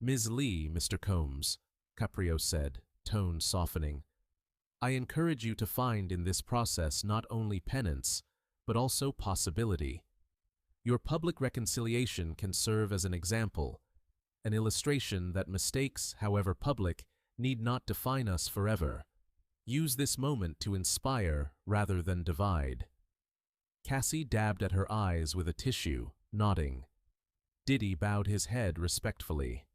S1: Ms. Lee, Mr. Combs, Caprio said, tone softening. I encourage you to find in this process not only penance, but also possibility. Your public reconciliation can serve as an example, an illustration that mistakes, however public, need not define us forever. Use this moment to inspire rather than divide. Cassie dabbed at her eyes with a tissue, nodding. Diddy bowed his head respectfully.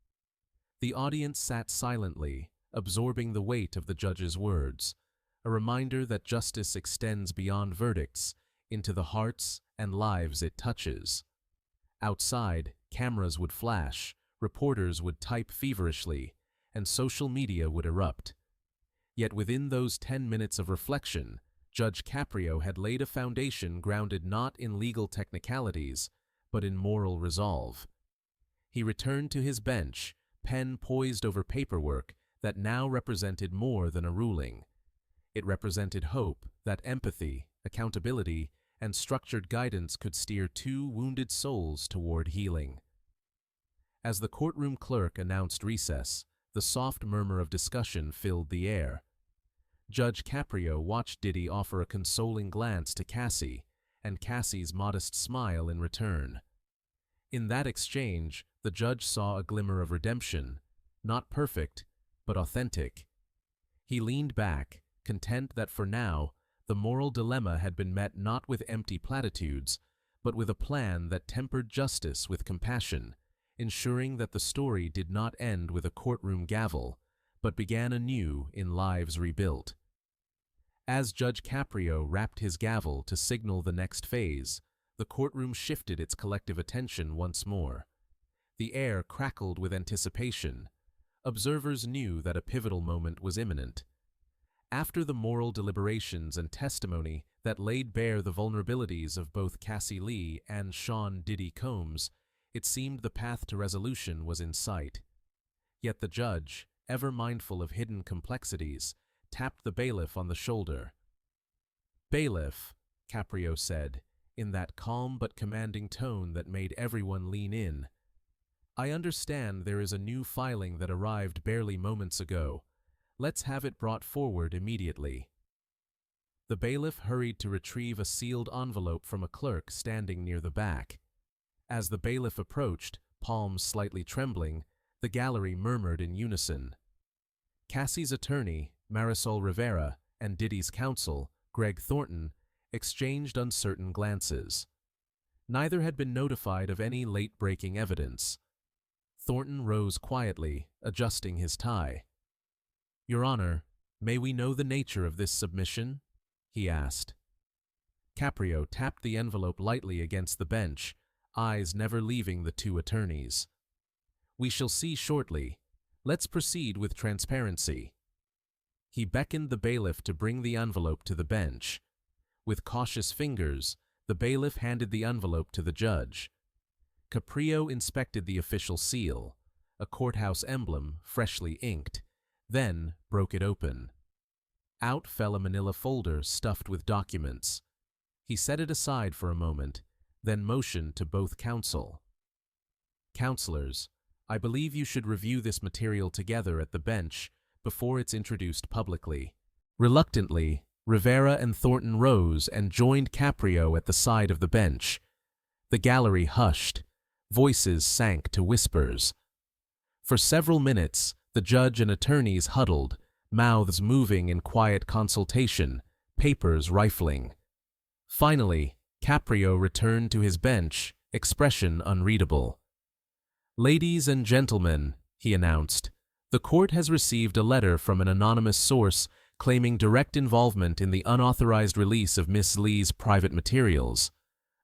S1: The audience sat silently, absorbing the weight of the judge's words, a reminder that justice extends beyond verdicts into the hearts and lives it touches. Outside, cameras would flash, reporters would type feverishly, and social media would erupt. Yet within those 10 minutes of reflection, Judge Caprio had laid a foundation grounded not in legal technicalities, but in moral resolve. He returned to his bench, pen poised over paperwork that now represented more than a ruling. It represented hope that empathy, accountability, and structured guidance could steer 2 wounded souls toward healing. As the courtroom clerk announced recess, the soft murmur of discussion filled the air. Judge Caprio watched Diddy offer a consoling glance to Cassie, and Cassie's modest smile in return. In that exchange, the judge saw a glimmer of redemption, not perfect, but authentic. He leaned back, content that for now, the moral dilemma had been met not with empty platitudes, but with a plan that tempered justice with compassion, ensuring that the story did not end with a courtroom gavel, but began anew in lives rebuilt. As Judge Caprio rapped his gavel to signal the next phase, The courtroom shifted its collective attention once more. The air crackled with anticipation. Observers knew that a pivotal moment was imminent. After the moral deliberations and testimony that laid bare the vulnerabilities of both Cassie Lee and Sean Diddy Combs, it seemed the path to resolution was in sight. Yet the judge, ever mindful of hidden complexities, tapped the bailiff on the shoulder. "Bailiff," Caprio said, in that calm but commanding tone that made everyone lean in, "I understand there is a new filing that arrived barely moments ago. Let's have it brought forward immediately." The bailiff hurried to retrieve a sealed envelope from a clerk standing near the back. As the bailiff approached, palms slightly trembling, the gallery murmured in unison. Cassie's attorney, Marisol Rivera, and Diddy's counsel, Greg Thornton, exchanged uncertain glances. Neither had been notified of any late-breaking evidence. Thornton rose quietly, adjusting his tie. "Your Honor, may we know the nature of this submission?" he asked. Caprio tapped the envelope lightly against the bench, eyes never leaving the two attorneys. "We shall see shortly. Let's proceed with transparency." He beckoned the bailiff to bring the envelope to the bench. With cautious fingers, the bailiff handed the envelope to the judge. Caprio inspected the official seal, a courthouse emblem freshly inked, then broke it open. Out fell a manila folder stuffed with documents. He set it aside for a moment, then motioned to both counsel. "Counselors, I believe you should review this material together at the bench before it's introduced publicly." Reluctantly, Rivera and Thornton rose and joined Caprio at the side of the bench. The gallery hushed. Voices sank to whispers. For several minutes, the judge and attorneys huddled, mouths moving in quiet consultation, papers rifling. Finally, Caprio returned to his bench, expression unreadable. "Ladies and gentlemen," he announced, "the court has received a letter from an anonymous source claiming direct involvement in the unauthorized release of Miss Lee's private materials.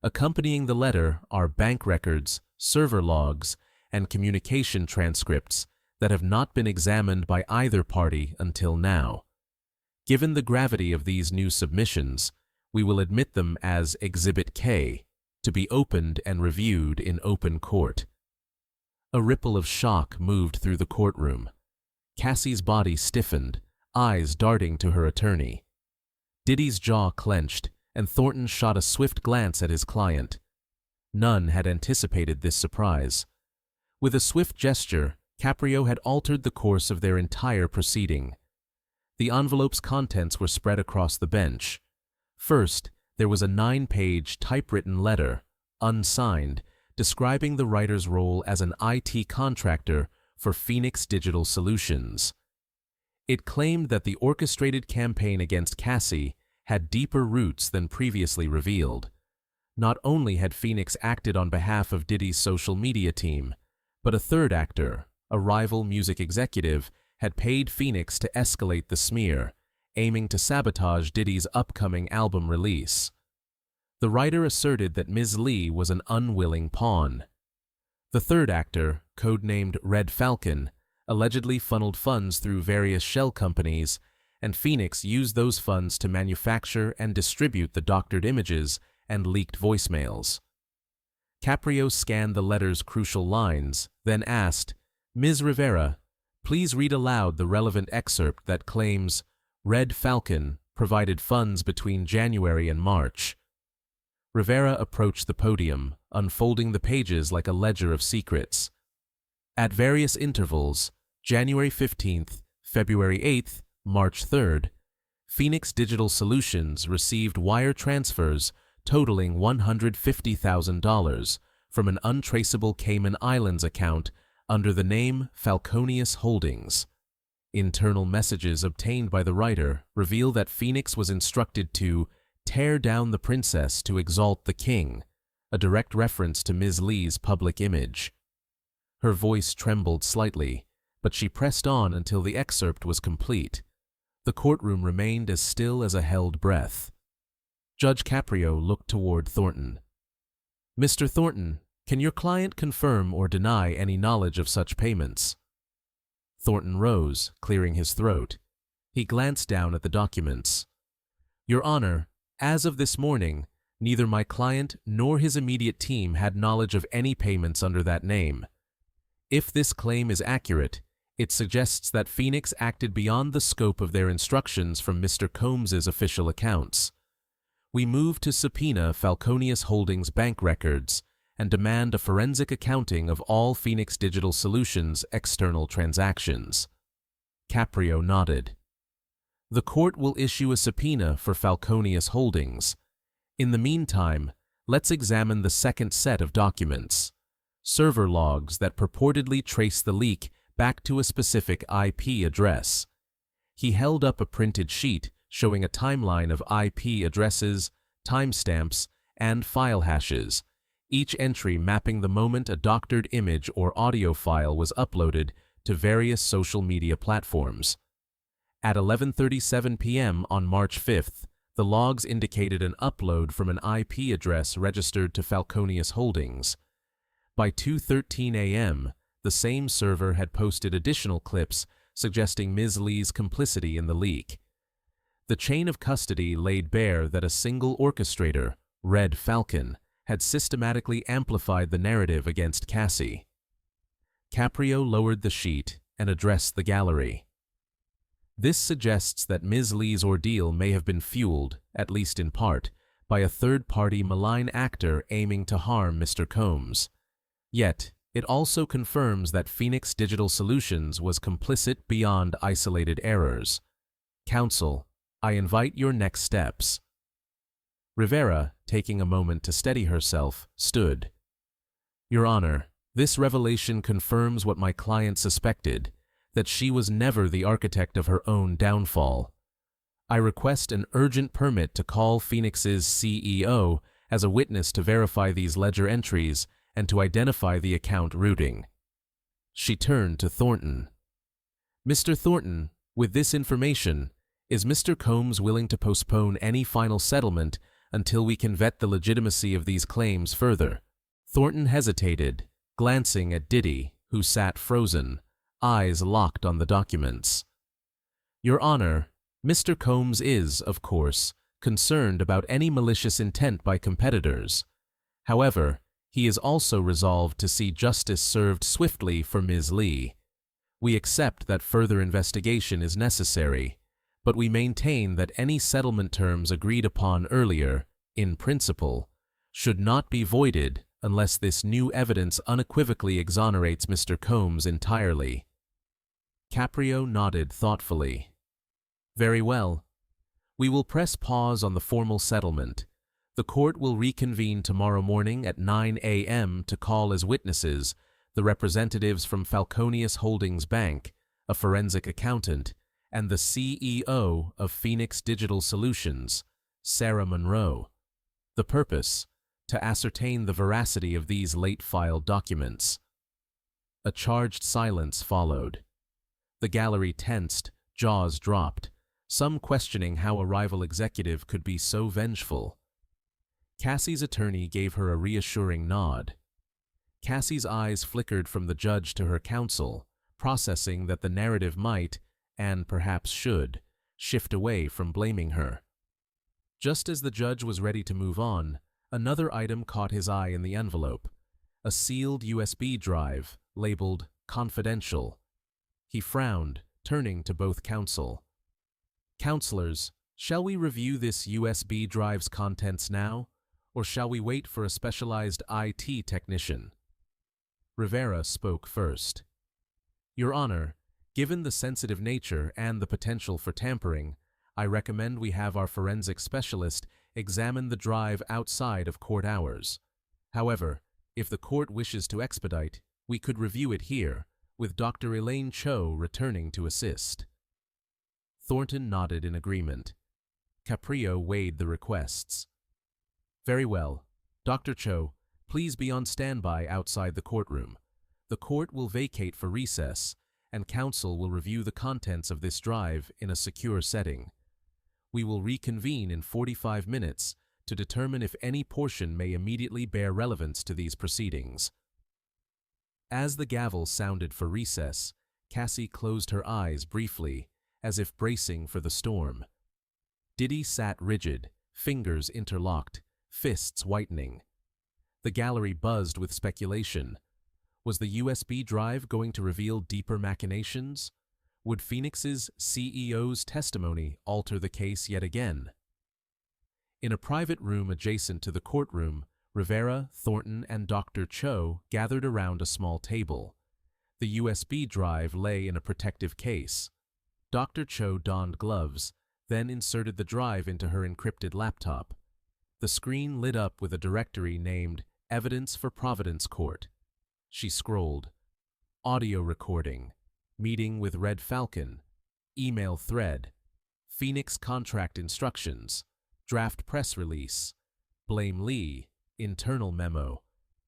S1: Accompanying the letter are bank records, server logs, and communication transcripts that have not been examined by either party until now. Given the gravity of these new submissions, we will admit them as Exhibit K, to be opened and reviewed in open court." A ripple of shock moved through the courtroom. Cassie's body stiffened, eyes darting to her attorney. Diddy's jaw clenched, and Thornton shot a swift glance at his client. None had anticipated this surprise. With a swift gesture, Caprio had altered the course of their entire proceeding. The envelope's contents were spread across the bench. First, there was a 9-page typewritten letter, unsigned, describing the writer's role as an IT contractor for Phoenix Digital Solutions. It claimed that the orchestrated campaign against Cassie had deeper roots than previously revealed. Not only had Phoenix acted on behalf of Diddy's social media team, but a third actor, a rival music executive, had paid Phoenix to escalate the smear, aiming to sabotage Diddy's upcoming album release. The writer asserted that Ms. Lee was an unwilling pawn. The third actor, codenamed Red Falcon, allegedly funneled funds through various shell companies, and Phoenix used those funds to manufacture and distribute the doctored images and leaked voicemails. Caprio scanned the letter's crucial lines, then asked, "Ms. Rivera, please read aloud the relevant excerpt that claims Red Falcon provided funds between January and March." Rivera approached the podium, unfolding the pages like a ledger of secrets. At various intervals, January 15th, February 8th, March 3rd, Phoenix Digital Solutions received wire transfers totaling $150,000 from an untraceable Cayman Islands account under the name Falconius Holdings. Internal messages obtained by the writer reveal that Phoenix was instructed to tear down the princess to exalt the king, a direct reference to Ms. Lee's public image. Her voice trembled slightly, but she pressed on until the excerpt was complete. The courtroom remained as still as a held breath. Judge Caprio looked toward Thornton. Mr. Thornton, can your client confirm or deny any knowledge of such payments? Thornton rose, clearing his throat. He glanced down at the documents. Your Honor, as of this morning, neither my client nor his immediate team had knowledge of any payments under that name. If this claim is accurate, it suggests that Phoenix acted beyond the scope of their instructions from Mr. Combs's official accounts. We move to subpoena Falconius Holdings bank records and demand a forensic accounting of all Phoenix Digital Solutions external transactions. Caprio nodded. The court will issue a subpoena for Falconius Holdings. In the meantime, let's examine the second set of documents. Server logs that purportedly trace the leak back to a specific IP address. He held up a printed sheet showing a timeline of IP addresses, timestamps, and file hashes, each entry mapping the moment a doctored image or audio file was uploaded to various social media platforms. At 11:37 p.m. on March 5th, the logs indicated an upload from an IP address registered to Falconius Holdings. By 2:13 a.m., the same server had posted additional clips suggesting Ms. Lee's complicity in the leak. The chain of custody laid bare that a single orchestrator, Red Falcon, had systematically amplified the narrative against Cassie. Caprio lowered the sheet and addressed the gallery. This suggests that Ms. Lee's ordeal may have been fueled, at least in part, by a third-party malign actor aiming to harm Mr. Combs. Yet, it also confirms that Phoenix Digital Solutions was complicit beyond isolated errors. Counsel, I invite your next steps. Rivera, taking a moment to steady herself, stood. Your Honor, this revelation confirms what my client suspected, that she was never the architect of her own downfall. I request an urgent permit to call Phoenix's CEO as a witness to verify these ledger entries and to identify the account routing. She turned to Thornton. Mr. Thornton, with this information, is Mr. Combs willing to postpone any final settlement until we can vet the legitimacy of these claims further? Thornton hesitated, glancing at Diddy, who sat frozen, eyes locked on the documents. Your Honor, Mr. Combs is, of course, concerned about any malicious intent by competitors. However, he is also resolved to see justice served swiftly for Ms. Lee. We accept that further investigation is necessary, but we maintain that any settlement terms agreed upon earlier, in principle, should not be voided unless this new evidence unequivocally exonerates Mr. Combs entirely. Caprio nodded thoughtfully. Very well. We will press pause on the formal settlement. The court will reconvene tomorrow morning at 9 a.m. to call as witnesses the representatives from Falconius Holdings Bank, a forensic accountant, and the CEO of Phoenix Digital Solutions, Sarah Monroe. The purpose: to ascertain the veracity of these late-filed documents. A charged silence followed. The gallery tensed, jaws dropped, some questioning how a rival executive could be so vengeful. Cassie's attorney gave her a reassuring nod. Cassie's eyes flickered from the judge to her counsel, processing that the narrative might, and perhaps should, shift away from blaming her. Just as the judge was ready to move on, another item caught his eye in the envelope, a sealed USB drive labeled Confidential. He frowned, turning to both counsel. Counselors, shall we review this USB drive's contents now, or shall we wait for a specialized IT technician? Rivera spoke first. Your Honor, given the sensitive nature and the potential for tampering, I recommend we have our forensic specialist examine the drive outside of court hours. However, if the court wishes to expedite, we could review it here, with Dr. Elaine Cho returning to assist. Thornton nodded in agreement. Caprio weighed the requests. Very well. Dr. Cho, please be on standby outside the courtroom. The court will vacate for recess, and counsel will review the contents of this drive in a secure setting. We will reconvene in 45 minutes to determine if any portion may immediately bear relevance to these proceedings. As the gavel sounded for recess, Cassie closed her eyes briefly, as if bracing for the storm. Diddy sat rigid, fingers interlocked, fists whitening. The gallery buzzed with speculation. Was the USB drive going to reveal deeper machinations? Would Phoenix's CEO's testimony alter the case yet again? In a private room adjacent to the courtroom, Rivera, Thornton, and Dr. Cho gathered around a small table. The USB drive lay in a protective case. Dr. Cho donned gloves, then inserted the drive into her encrypted laptop. The screen lit up with a directory named Evidence for Providence Court. She scrolled. Audio recording. Meeting with Red Falcon. Email thread. Phoenix contract instructions. Draft press release. Blame Lee. Internal memo.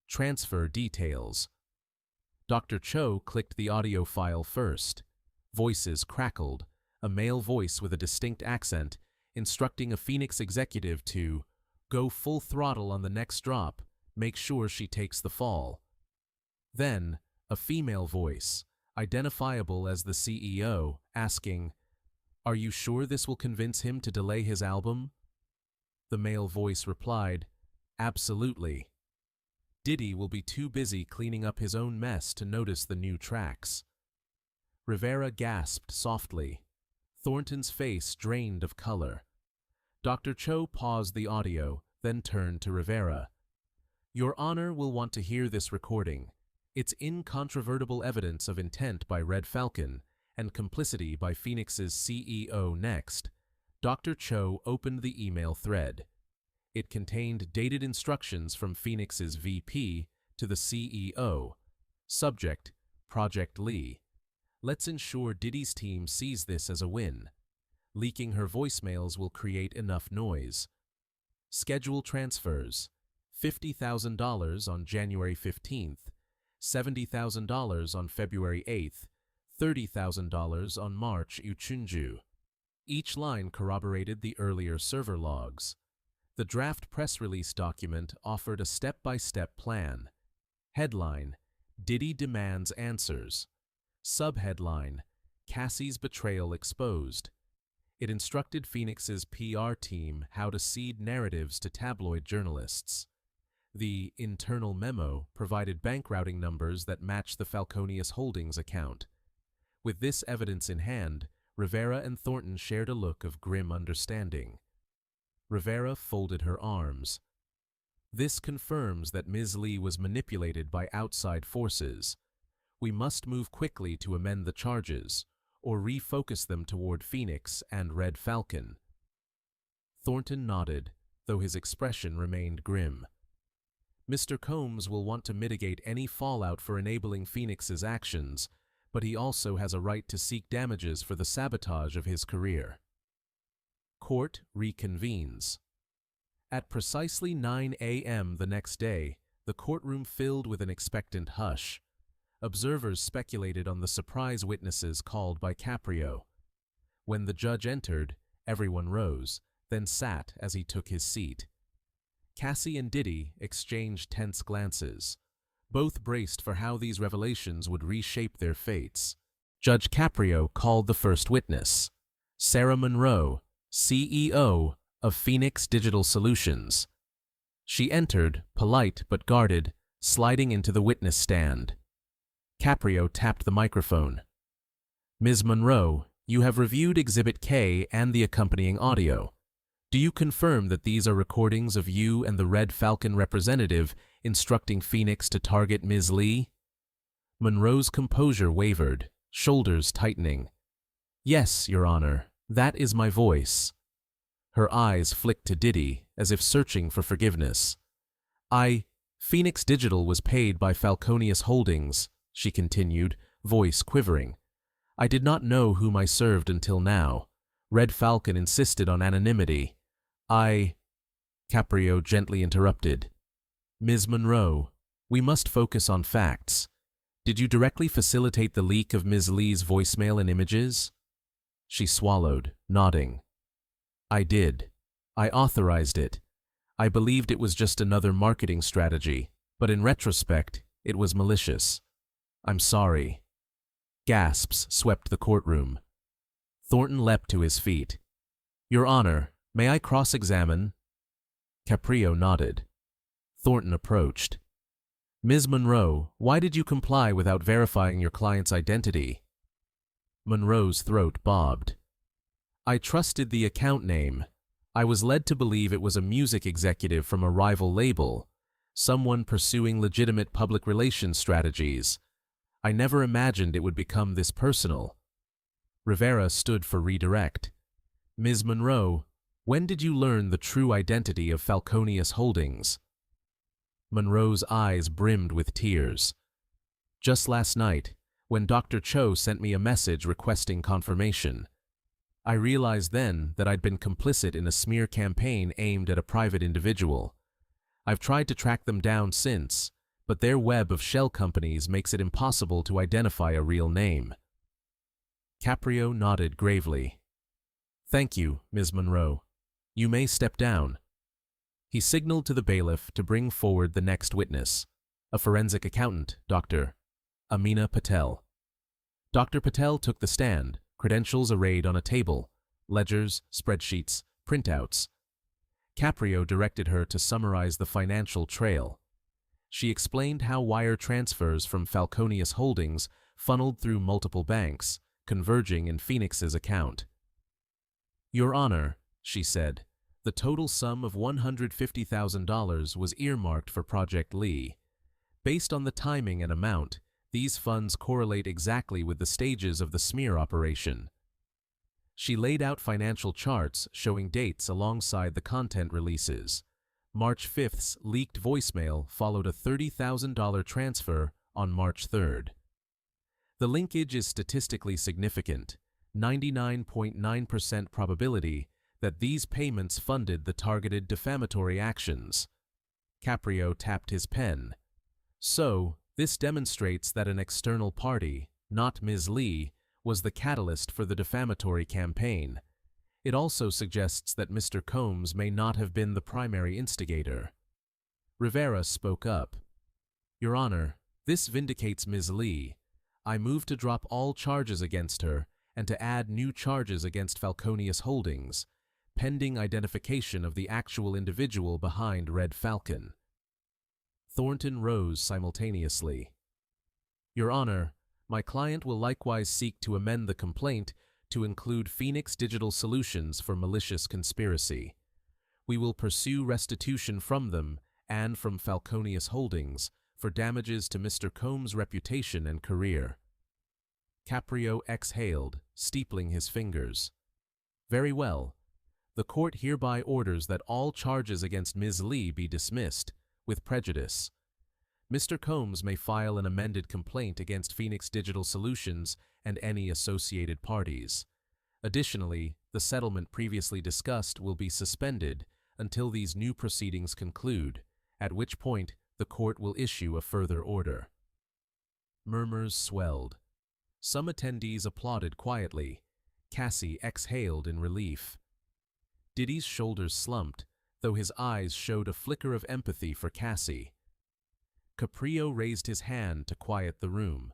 S1: Transfer details. Dr. Cho clicked the audio file first. Voices crackled, a male voice with a distinct accent, instructing a Phoenix executive to go full throttle on the next drop, make sure she takes the fall. Then, a female voice, identifiable as the CEO, asking, "Are you sure this will convince him to delay his album?" The male voice replied, "Absolutely. Diddy will be too busy cleaning up his own mess to notice the new tracks." Rivera gasped softly. Thornton's face drained of color. Dr. Cho paused the audio, then turned to Rivera. "Your Honor will want to hear this recording. It's incontrovertible evidence of intent by Red Falcon and complicity by Phoenix's CEO next." Dr. Cho opened the email thread. It contained dated instructions from Phoenix's VP to the CEO. Subject, Project Lee. Let's ensure Diddy's team sees this as a win. Leaking her voicemails will create enough noise. Schedule transfers. $50,000 on January 15th, $70,000 on February 8th, $30,000 on March Uchunju. Each line corroborated the earlier server logs. The draft press release document offered a step-by-step plan. Headline: Diddy demands answers. Subheadline: Cassie's betrayal exposed. It instructed Phoenix's PR team how to seed narratives to tabloid journalists. The internal memo provided bank routing numbers that matched the Falconius Holdings account. With this evidence in hand, Rivera and Thornton shared a look of grim understanding. Rivera folded her arms. "This confirms that Ms. Lee was manipulated by outside forces. We must move quickly to amend the charges, or refocus them toward Phoenix and Red Falcon." Thornton nodded, though his expression remained grim. "Mr. Combs will want to mitigate any fallout for enabling Phoenix's actions, but he also has a right to seek damages for the sabotage of his career." Court reconvenes. At precisely 9 a.m. the next day, the courtroom filled with an expectant hush. Observers speculated on the surprise witnesses called by Caprio. When the judge entered, everyone rose, then sat as he took his seat. Cassie and Diddy exchanged tense glances. Both braced for how these revelations would reshape their fates. Judge Caprio called the first witness, Sarah Monroe, CEO of Phoenix Digital Solutions. She entered, polite but guarded, sliding into the witness stand. Caprio tapped the microphone. "Ms. Monroe, you have reviewed Exhibit K and the accompanying audio. Do you confirm that these are recordings of you and the Red Falcon representative instructing Phoenix to target Ms. Lee?" Monroe's composure wavered, shoulders tightening. "Yes, Your Honor, that is my voice." Her eyes flicked to Diddy, as if searching for forgiveness. Phoenix Digital was paid by Falconius Holdings," she continued, voice quivering. "I did not know whom I served until now. Red Falcon insisted on anonymity. Caprio gently interrupted. "Ms. Monroe, we must focus on facts. Did you directly facilitate the leak of Ms. Lee's voicemail and images?" She swallowed, nodding. "I did. I authorized it. I believed it was just another marketing strategy, but in retrospect, it was malicious. I'm sorry. Gasps swept the courtroom. Thornton leapt to his feet. Your Honor, may I cross-examine? Caprio nodded. Thornton approached. Ms. Monroe, why did you comply without verifying your client's identity? Monroe's throat bobbed. I trusted the account name. I was led to believe it was a music executive from a rival label, someone pursuing legitimate public relations strategies. I never imagined it would become this personal. Rivera stood for redirect. Ms. Monroe, when did you learn the true identity of Falconius Holdings? Monroe's eyes brimmed with tears. Just last night, when Dr. Cho sent me a message requesting confirmation. I realized then that I'd been complicit in a smear campaign aimed at a private individual. I've tried to track them down since, but their web of shell companies makes it impossible to identify a real name. Caprio nodded gravely. Thank you, Ms. Monroe. You may step down. He signaled to the bailiff to bring forward the next witness, a forensic accountant, Dr. Amina Patel. Dr. Patel took the stand, credentials arrayed on a table, ledgers, spreadsheets, printouts. Caprio directed her to summarize the financial trail. She explained how wire transfers from Falconius Holdings funneled through multiple banks, converging in Phoenix's account. Your Honor, she said, the total sum of $150,000 was earmarked for Project Lee. Based on the timing and amount, these funds correlate exactly with the stages of the smear operation. She laid out financial charts showing dates alongside the content releases. March 5th's leaked voicemail followed a $30,000 transfer on March 3rd. The linkage is statistically significant, 99.9% probability that these payments funded the targeted defamatory actions. Caprio tapped his pen. So, this demonstrates that an external party, not Ms. Lee, was the catalyst for the defamatory campaign. It also suggests that Mr. Combs may not have been the primary instigator. Rivera spoke up. Your Honor, this vindicates Ms. Lee. I move to drop all charges against her and to add new charges against Falconius Holdings, pending identification of the actual individual behind Red Falcon. Thornton rose simultaneously. Your Honor, my client will likewise seek to amend the complaint to include Phoenix Digital Solutions for malicious conspiracy. We will pursue restitution from them and from Falconius Holdings for damages to Mr. Combs' reputation and career. Caprio exhaled, steepling his fingers. Very well. The court hereby orders that all charges against Ms. Lee be dismissed, with prejudice. Mr. Combs may file an amended complaint against Phoenix Digital Solutions and any associated parties. Additionally, the settlement previously discussed will be suspended until these new proceedings conclude, at which point the court will issue a further order. Murmurs swelled. Some attendees applauded quietly. Cassie exhaled in relief. Diddy's shoulders slumped, though his eyes showed a flicker of empathy for Cassie. Caprio raised his hand to quiet the room.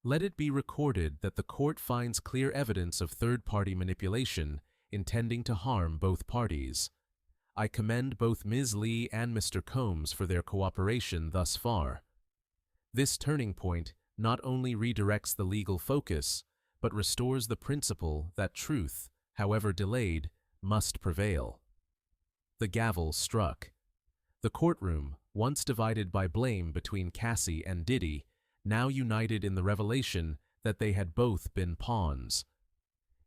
S1: Let it be recorded that the court finds clear evidence of third-party manipulation intending to harm both parties. I commend both Ms. Lee and Mr. Combs for their cooperation thus far. This turning point not only redirects the legal focus, but restores the principle that truth, however delayed, must prevail. The gavel struck. The courtroom, once divided by blame between Cassie and Diddy, now united in the revelation that they had both been pawns.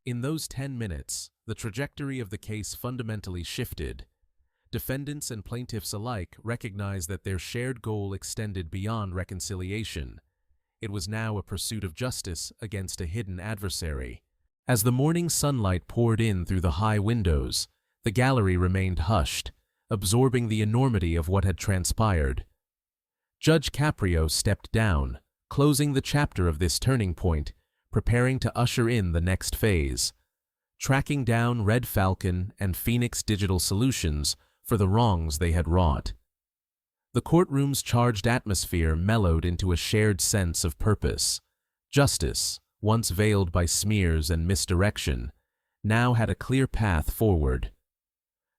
S1: In those 10 minutes, the trajectory of the case fundamentally shifted. Defendants and plaintiffs alike recognized that their shared goal extended beyond reconciliation. It was now a pursuit of justice against a hidden adversary. As the morning sunlight poured in through the high windows, the gallery remained hushed, absorbing the enormity of what had transpired. Judge Caprio stepped down, closing the chapter of this turning point, preparing to usher in the next phase. Tracking down Red Falcon and Phoenix Digital Solutions for the wrongs they had wrought. The courtroom's charged atmosphere mellowed into a shared sense of purpose. Justice, once veiled by smears and misdirection, now had a clear path forward.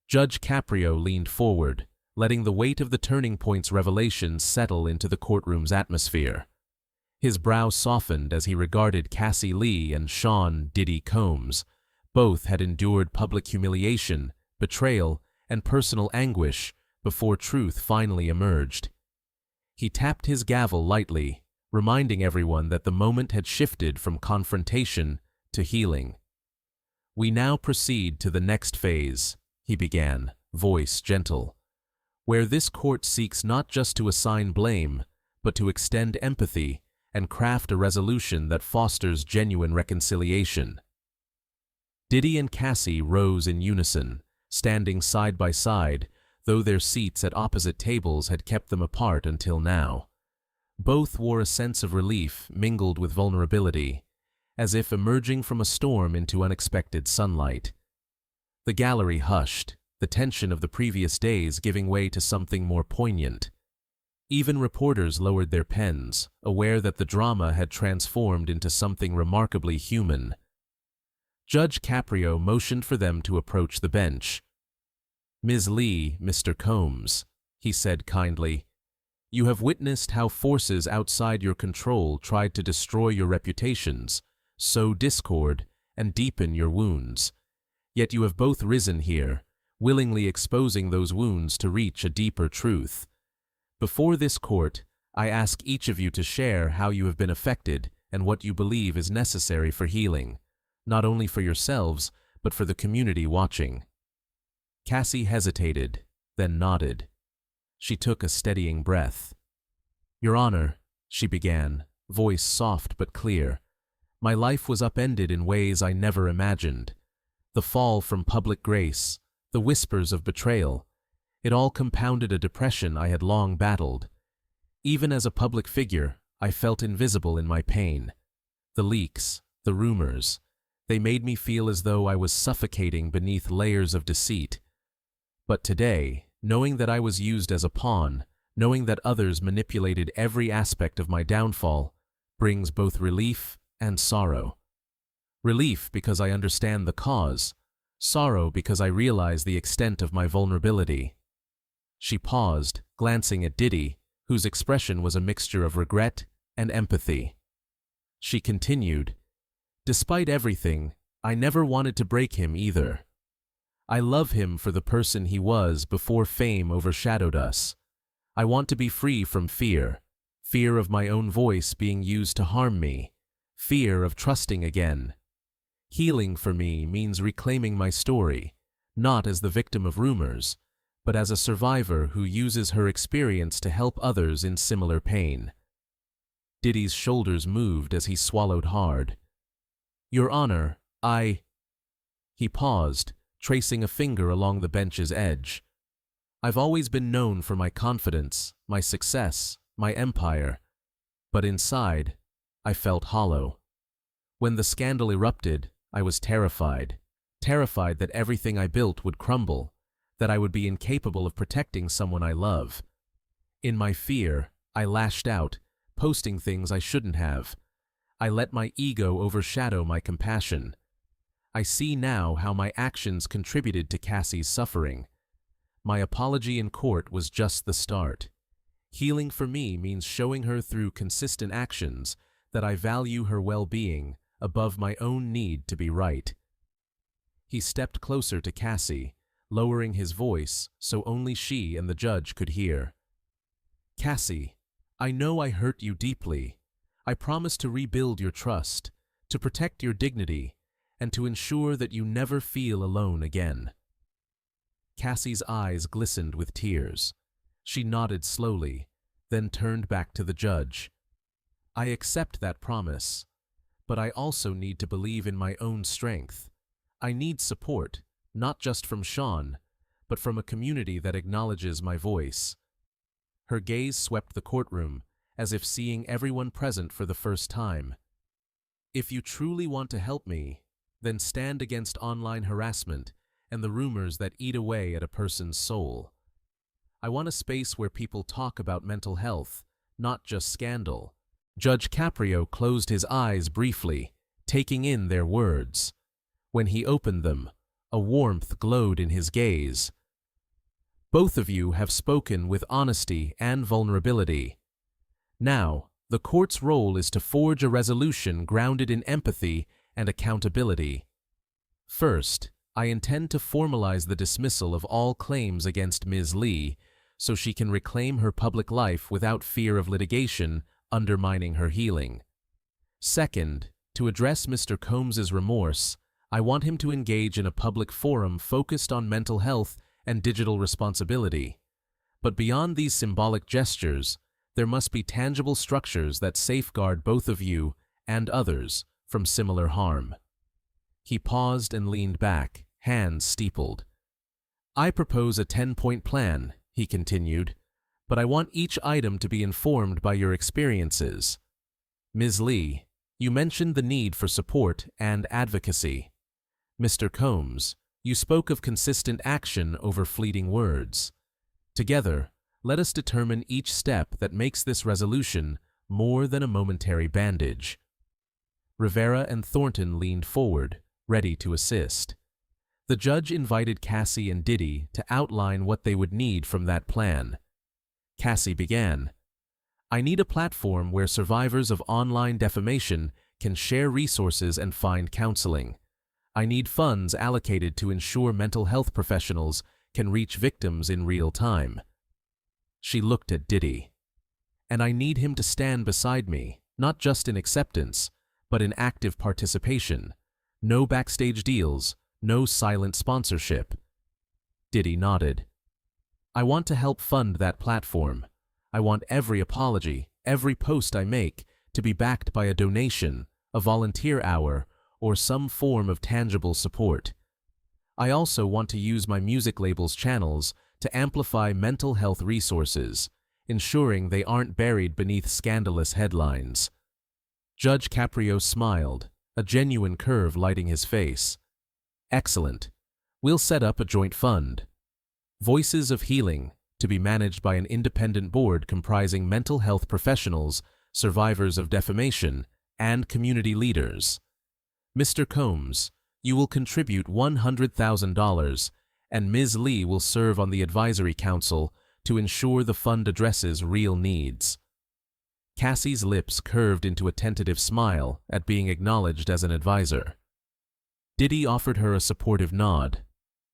S1: Judge Caprio leaned forward, letting the weight of the turning point's revelations settle into the courtroom's atmosphere. His brow softened as he regarded Cassie Lee and Sean Diddy Combs. Both had endured public humiliation, betrayal, and personal anguish before truth finally emerged. He tapped his gavel lightly, reminding everyone that the moment had shifted from confrontation to healing. "We now proceed to the next phase," he began, voice gentle, "where this court seeks not just to assign blame, but to extend empathy and craft a resolution that fosters genuine reconciliation." Diddy and Cassie rose in unison, standing side by side, though their seats at opposite tables had kept them apart until now. Both wore a sense of relief mingled with vulnerability, as if emerging from a storm into unexpected sunlight. The gallery hushed, the tension of the previous days giving way to something more poignant. Even reporters lowered their pens, aware that the drama had transformed into something remarkably human. Judge Caprio motioned for them to approach the bench. "Ms. Lee, Mr. Combs," he said kindly, "you have witnessed how forces outside your control tried to destroy your reputations, sow discord, and deepen your wounds. Yet you have both risen here, willingly exposing those wounds to reach a deeper truth. Before this court, I ask each of you to share how you have been affected and what you believe is necessary for healing, not only for yourselves, but for the community watching." Cassie hesitated, then nodded. She took a steadying breath. "Your Honor," she began, voice soft but clear, "my life was upended in ways I never imagined. The fall from public grace, the whispers of betrayal, it all compounded a depression I had long battled. Even as a public figure, I felt invisible in my pain. The leaks, the rumors, they made me feel as though I was suffocating beneath layers of deceit. But today, knowing that I was used as a pawn, knowing that others manipulated every aspect of my downfall, brings both relief and sorrow. Relief because I understand the cause, sorrow because I realize the extent of my vulnerability." She paused, glancing at Diddy, whose expression was a mixture of regret and empathy. She continued, "Despite everything, I never wanted to break him either. I love him for the person he was before fame overshadowed us. I want to be free from fear, fear of my own voice being used to harm me, fear of trusting again. Healing for me means reclaiming my story, not as the victim of rumors, but as a survivor who uses her experience to help others in similar pain." Diddy's shoulders moved as he swallowed hard. "Your Honor, He paused, tracing a finger along the bench's edge. "I've always been known for my confidence, my success, my empire. But inside, I felt hollow. When the scandal erupted, I was terrified. Terrified that everything I built would crumble, that I would be incapable of protecting someone I love. In my fear, I lashed out, posting things I shouldn't have. I let my ego overshadow my compassion. I see now how my actions contributed to Cassie's suffering. My apology in court was just the start. Healing for me means showing her through consistent actions that I value her well-being above my own need to be right." He stepped closer to Cassie, lowering his voice so only she and the judge could hear. "Cassie, I know I hurt you deeply. I promise to rebuild your trust, to protect your dignity, and to ensure that you never feel alone again." Cassie's eyes glistened with tears. She nodded slowly, then turned back to the judge. "I accept that promise, but I also need to believe in my own strength. I need support, not just from Sean, but from a community that acknowledges my voice." Her gaze swept the courtroom, as if seeing everyone present for the first time. "If you truly want to help me, then stand against online harassment and the rumors that eat away at a person's soul. I want a space where people talk about mental health, not just scandal. Judge Caprio closed his eyes briefly, taking in their words. When he opened them, a warmth glowed in his gaze. Both of you have spoken with honesty and vulnerability. Now, the court's role is to forge a resolution grounded in empathy and accountability. First, I intend to formalize the dismissal of all claims against Ms. Lee so she can reclaim her public life without fear of litigation undermining her healing. Second, to address Mr. Combs's remorse, I want him to engage in a public forum focused on mental health and digital responsibility. But beyond these symbolic gestures, there must be tangible structures that safeguard both of you and others from similar harm. He paused and leaned back, hands steepled. I propose a 10-point plan, he continued, but I want each item to be informed by your experiences. Ms. Lee, you mentioned the need for support and advocacy. Mr. Combs, you spoke of consistent action over fleeting words. Together, let us determine each step that makes this resolution more than a momentary bandage. Rivera and Thornton leaned forward, ready to assist. The judge invited Cassie and Diddy to outline what they would need from that plan. Cassie began. I need a platform where survivors of online defamation can share resources and find counseling. I need funds allocated to ensure mental health professionals can reach victims in real time. She looked at Diddy. And I need him to stand beside me, not just in acceptance, but in active participation. No backstage deals, no silent sponsorship. Diddy nodded. I want to help fund that platform. I want every apology, every post I make, to be backed by a donation, a volunteer hour, or some form of tangible support. I also want to use my music label's channels to amplify mental health resources, ensuring they aren't buried beneath scandalous headlines. Judge Caprio smiled, a genuine curve lighting his face. Excellent. We'll set up a joint fund. Voices of Healing, to be managed by an independent board comprising mental health professionals, survivors of defamation, and community leaders. Mr. Combs, you will contribute $100,000, and Ms. Lee will serve on the advisory council to ensure the fund addresses real needs. Cassie's lips curved into a tentative smile at being acknowledged as an advisor. Diddy offered her a supportive nod.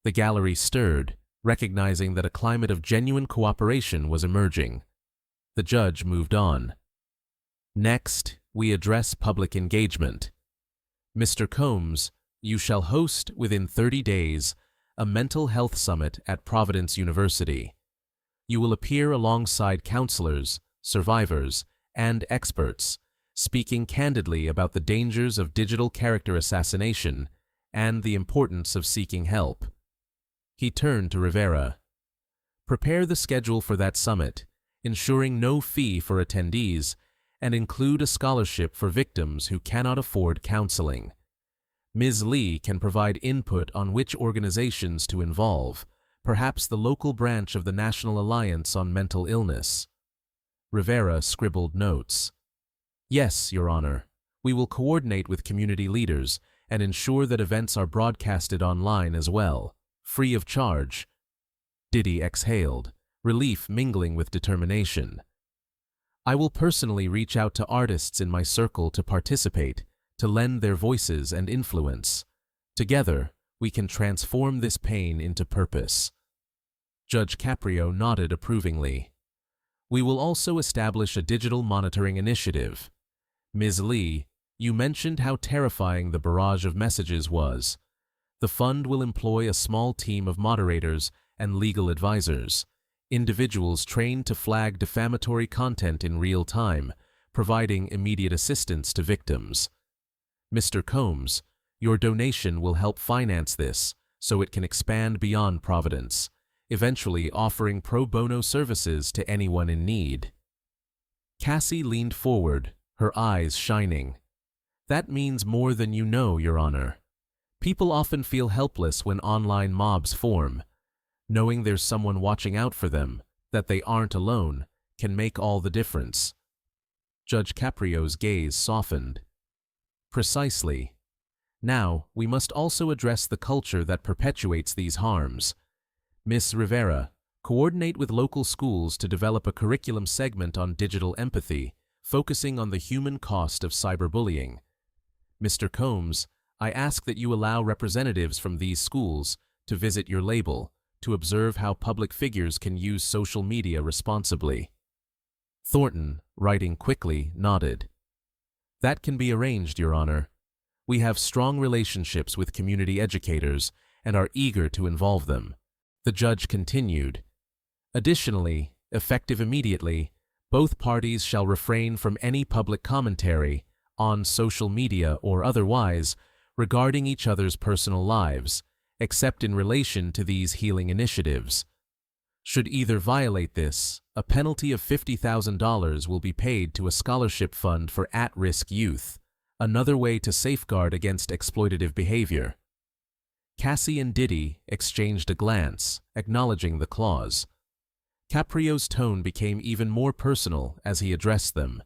S1: The gallery stirred, recognizing that a climate of genuine cooperation was emerging. The judge moved on. Next, we address public engagement. Mr. Combs, you shall host within 30 days a mental health summit at Providence University. You will appear alongside counselors, survivors, and experts, speaking candidly about the dangers of digital character assassination and the importance of seeking help. He turned to Rivera. Prepare the schedule for that summit, ensuring no fee for attendees, and include a scholarship for victims who cannot afford counseling. Ms. Lee can provide input on which organizations to involve, perhaps the local branch of the National Alliance on Mental Illness. Rivera scribbled notes. Yes, Your Honor. We will coordinate with community leaders and ensure that events are broadcasted online as well, free of charge. Diddy exhaled, relief mingling with determination. I will personally reach out to artists in my circle to participate, to lend their voices and influence. Together, we can transform this pain into purpose. Judge Caprio nodded approvingly. We will also establish a digital monitoring initiative. Ms. Lee, you mentioned how terrifying the barrage of messages was. The fund will employ a small team of moderators and legal advisors, individuals trained to flag defamatory content in real time, providing immediate assistance to victims. Mr. Combs, your donation will help finance this so it can expand beyond Providence, eventually offering pro bono services to anyone in need. Cassie leaned forward, her eyes shining. That means more than you know, Your Honor. People often feel helpless when online mobs form. Knowing there's someone watching out for them, that they aren't alone, can make all the difference. Judge Caprio's gaze softened. Precisely. Now, we must also address the culture that perpetuates these harms. Miss Rivera, coordinate with local schools to develop a curriculum segment on digital empathy, focusing on the human cost of cyberbullying. Mr. Combs, I ask that you allow representatives from these schools to visit your label to observe how public figures can use social media responsibly. Thornton, writing quickly, nodded. That can be arranged, Your Honor. We have strong relationships with community educators and are eager to involve them. The judge continued. Additionally, effective immediately, both parties shall refrain from any public commentary, on social media or otherwise, regarding each other's personal lives, except in relation to these healing initiatives. Should either violate this, a penalty of $50,000 will be paid to a scholarship fund for at-risk youth, another way to safeguard against exploitative behavior. Cassie and Diddy exchanged a glance, acknowledging the clause. Caprio's tone became even more personal as he addressed them.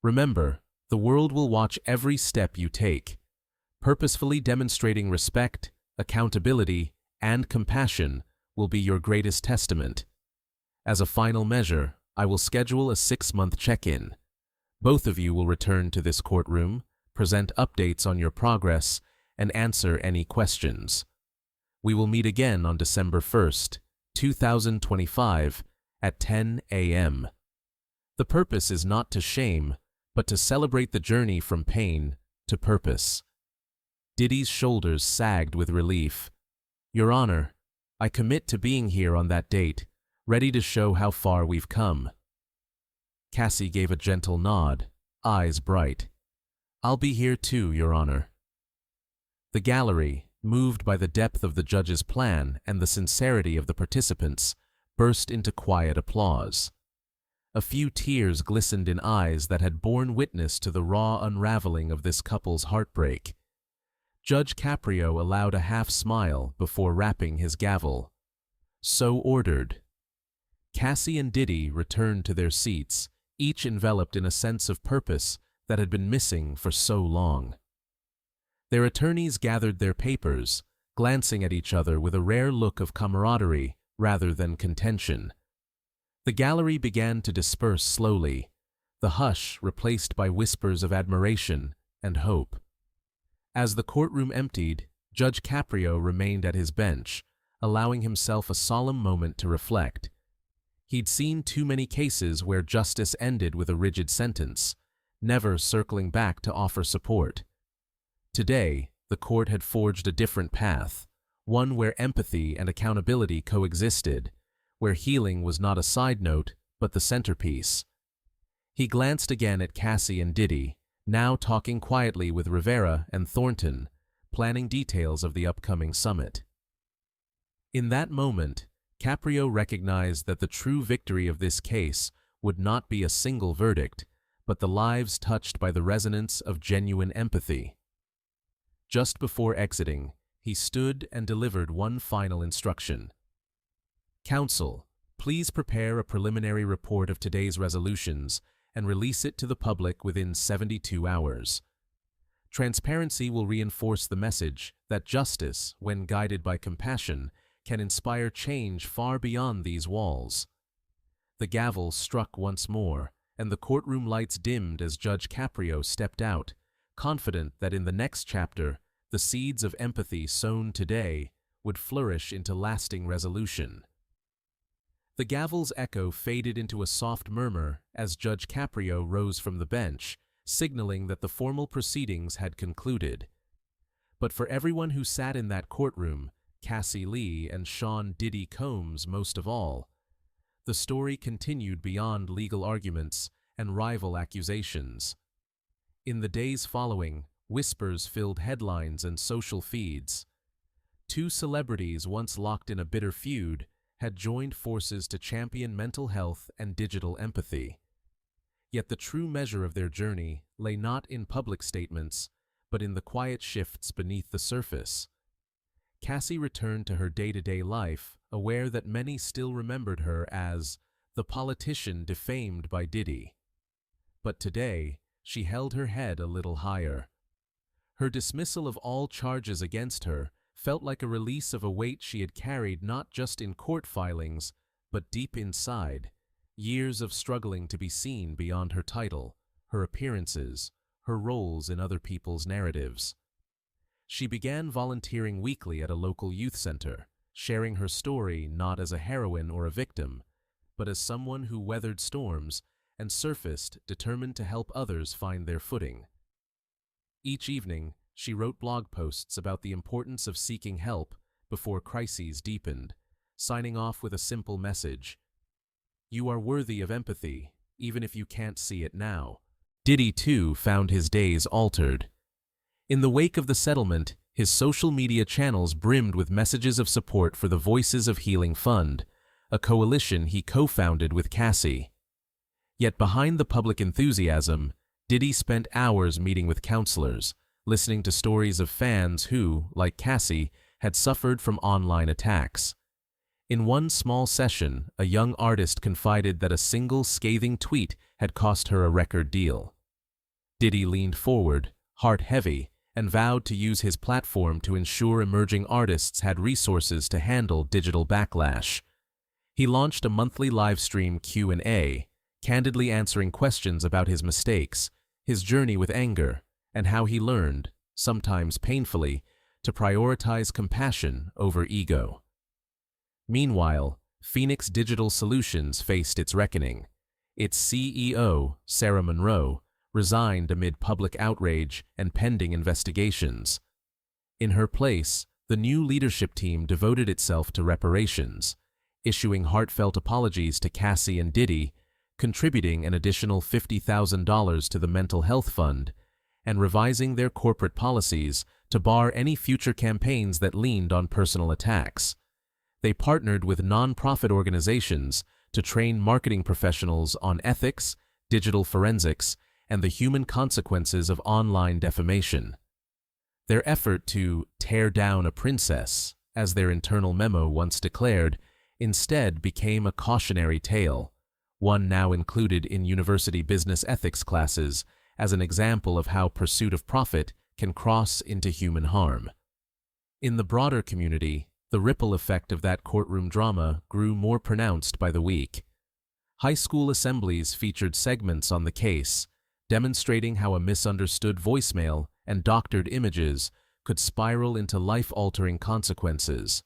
S1: Remember, the world will watch every step you take. Purposefully demonstrating respect, accountability, and compassion will be your greatest testament. As a final measure, I will schedule a 6-month check-in. Both of you will return to this courtroom, present updates on your progress, and answer any questions. We will meet again on December 1st, 2025, at 10 a.m. The purpose is not to shame, but to celebrate the journey from pain to purpose. Diddy's shoulders sagged with relief. Your Honor, I commit to being here on that date, ready to show how far we've come. Cassie gave a gentle nod, eyes bright. I'll be here too, Your Honor. The gallery, moved by the depth of the judge's plan and the sincerity of the participants, burst into quiet applause. A few tears glistened in eyes that had borne witness to the raw unraveling of this couple's heartbreak. Judge Caprio allowed a half-smile before rapping his gavel. So ordered. Cassie and Diddy returned to their seats, each enveloped in a sense of purpose that had been missing for so long. Their attorneys gathered their papers, glancing at each other with a rare look of camaraderie rather than contention. The gallery began to disperse slowly, the hush replaced by whispers of admiration and hope. As the courtroom emptied, Judge Caprio remained at his bench, allowing himself a solemn moment to reflect. He'd seen too many cases where justice ended with a rigid sentence, never circling back to offer support. Today, the court had forged a different path, one where empathy and accountability coexisted, where healing was not a side note, but the centerpiece. He glanced again at Cassie and Diddy, now talking quietly with Rivera and Thornton, planning details of the upcoming summit. In that moment, Caprio recognized that the true victory of this case would not be a single verdict, but the lives touched by the resonance of genuine empathy. Just before exiting, he stood and delivered one final instruction. Counsel, please prepare a preliminary report of today's resolutions and release it to the public within 72 hours. Transparency will reinforce the message that justice, when guided by compassion, can inspire change far beyond these walls. The gavel struck once more, and the courtroom lights dimmed as Judge Caprio stepped out, confident that in the next chapter, the seeds of empathy sown today would flourish into lasting resolution. The gavel's echo faded into a soft murmur as Judge Caprio rose from the bench, signaling that the formal proceedings had concluded. But for everyone who sat in that courtroom, Cassie Lee and Sean Diddy Combs most of all, the story continued beyond legal arguments and rival accusations. In the days following, whispers filled headlines and social feeds. Two celebrities once locked in a bitter feud had joined forces to champion mental health and digital empathy. Yet the true measure of their journey lay not in public statements, but in the quiet shifts beneath the surface. Cassie returned to her day-to-day life, aware that many still remembered her as the politician defamed by Diddy. But today, she held her head a little higher. Her dismissal of all charges against her felt like a release of a weight she had carried not just in court filings, but deep inside, years of struggling to be seen beyond her title, her appearances, her roles in other people's narratives. She began volunteering weekly at a local youth center, sharing her story not as a heroine or a victim, but as someone who weathered storms and surfaced determined to help others find their footing. Each evening, she wrote blog posts about the importance of seeking help before crises deepened, signing off with a simple message: "You are worthy of empathy, even if you can't see it now." Diddy, too, found his days altered. In the wake of the settlement, his social media channels brimmed with messages of support for the Voices of Healing Fund, a coalition he co-founded with Cassie. Yet behind the public enthusiasm, Diddy spent hours meeting with counselors, listening to stories of fans who, like Cassie, had suffered from online attacks. In one small session, a young artist confided that a single scathing tweet had cost her a record deal. Diddy leaned forward, heart heavy, and vowed to use his platform to ensure emerging artists had resources to handle digital backlash. He launched a monthly live-stream Q&A, candidly answering questions about his mistakes, his journey with anger, and how he learned, sometimes painfully, to prioritize compassion over ego. Meanwhile, Phoenix Digital Solutions faced its reckoning. Its CEO, Sarah Monroe, resigned amid public outrage and pending investigations. In her place, the new leadership team devoted itself to reparations, issuing heartfelt apologies to Cassie and Diddy, contributing an additional $50,000 to the Mental Health Fund, and revising their corporate policies to bar any future campaigns that leaned on personal attacks. They partnered with non-profit organizations to train marketing professionals on ethics, digital forensics, and the human consequences of online defamation. Their effort to tear down a princess, as their internal memo once declared, instead became a cautionary tale, one now included in university business ethics classes as an example of how pursuit of profit can cross into human harm. In the broader community, the ripple effect of that courtroom drama grew more pronounced by the week. High school assemblies featured segments on the case, demonstrating how a misunderstood voicemail and doctored images could spiral into life-altering consequences.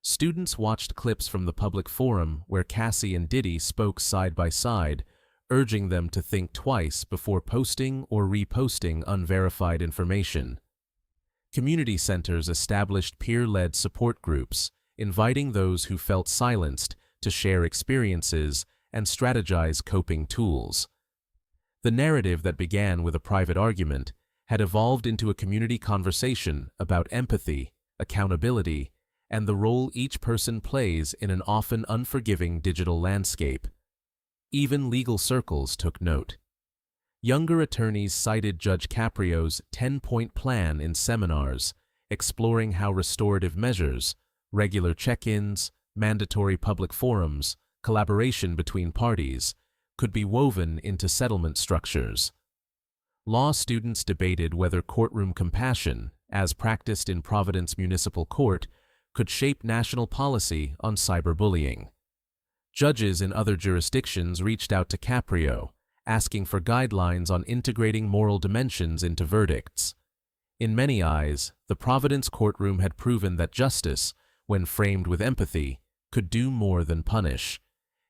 S1: Students watched clips from the public forum where Cassie and Diddy spoke side by side, urging them to think twice before posting or reposting unverified information. Community centers established peer-led support groups, inviting those who felt silenced to share experiences and strategize coping tools. The narrative that began with a private argument had evolved into a community conversation about empathy, accountability, and the role each person plays in an often unforgiving digital landscape. Even legal circles took note. Younger attorneys cited Judge Caprio's 10-point plan in seminars, exploring how restorative measures, regular check-ins, mandatory public forums, collaboration between parties, could be woven into settlement structures. Law students debated whether courtroom compassion, as practiced in Providence Municipal Court, could shape national policy on cyberbullying. Judges in other jurisdictions reached out to Caprio, asking for guidelines on integrating moral dimensions into verdicts. In many eyes, the Providence courtroom had proven that justice, when framed with empathy, could do more than punish.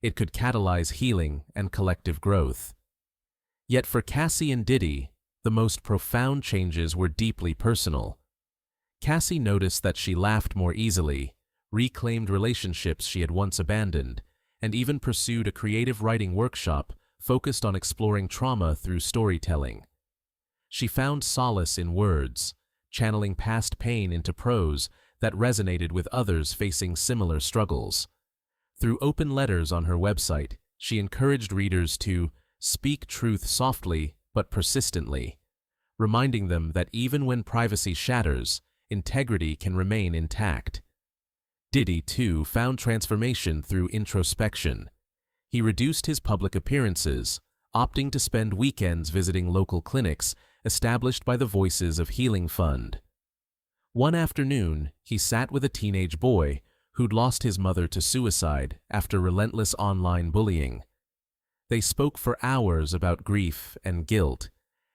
S1: It could catalyze healing and collective growth. Yet for Cassie and Diddy, the most profound changes were deeply personal. Cassie noticed that she laughed more easily, reclaimed relationships she had once abandoned, and even pursued a creative writing workshop focused on exploring trauma through storytelling. She found solace in words, channeling past pain into prose that resonated with others facing similar struggles. Through open letters on her website, she encouraged readers to speak truth softly but persistently, reminding them that even when privacy shatters, integrity can remain intact. Diddy, too, found transformation through introspection. He reduced his public appearances, opting to spend weekends visiting local clinics established by the Voices of Healing Fund. One afternoon, he sat with a teenage boy who'd lost his mother to suicide after relentless online bullying. They spoke for hours about grief and guilt,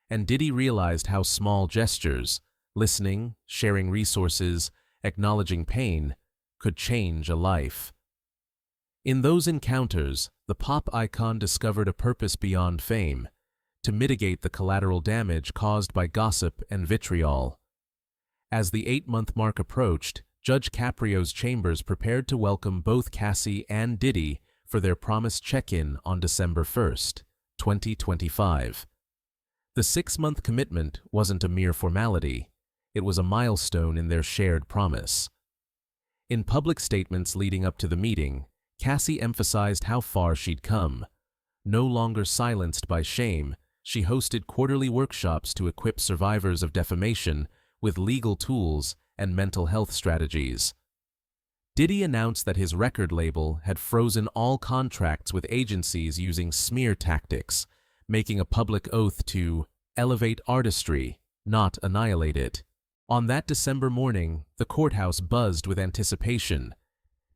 S1: and Diddy realized how small gestures, listening, sharing resources, acknowledging pain, could change a life. In those encounters, the pop icon discovered a purpose beyond fame: to mitigate the collateral damage caused by gossip and vitriol. As the 8-month mark approached, Judge Caprio's chambers prepared to welcome both Cassie and Diddy for their promised check-in on December 1st, 2025. The 6-month commitment wasn't a mere formality, it was a milestone in their shared promise. In public statements leading up to the meeting, Cassie emphasized how far she'd come. No longer silenced by shame, she hosted quarterly workshops to equip survivors of defamation with legal tools and mental health strategies. Diddy announced that his record label had frozen all contracts with agencies using smear tactics, making a public oath to elevate artistry, not annihilate it. On that December morning, the courthouse buzzed with anticipation.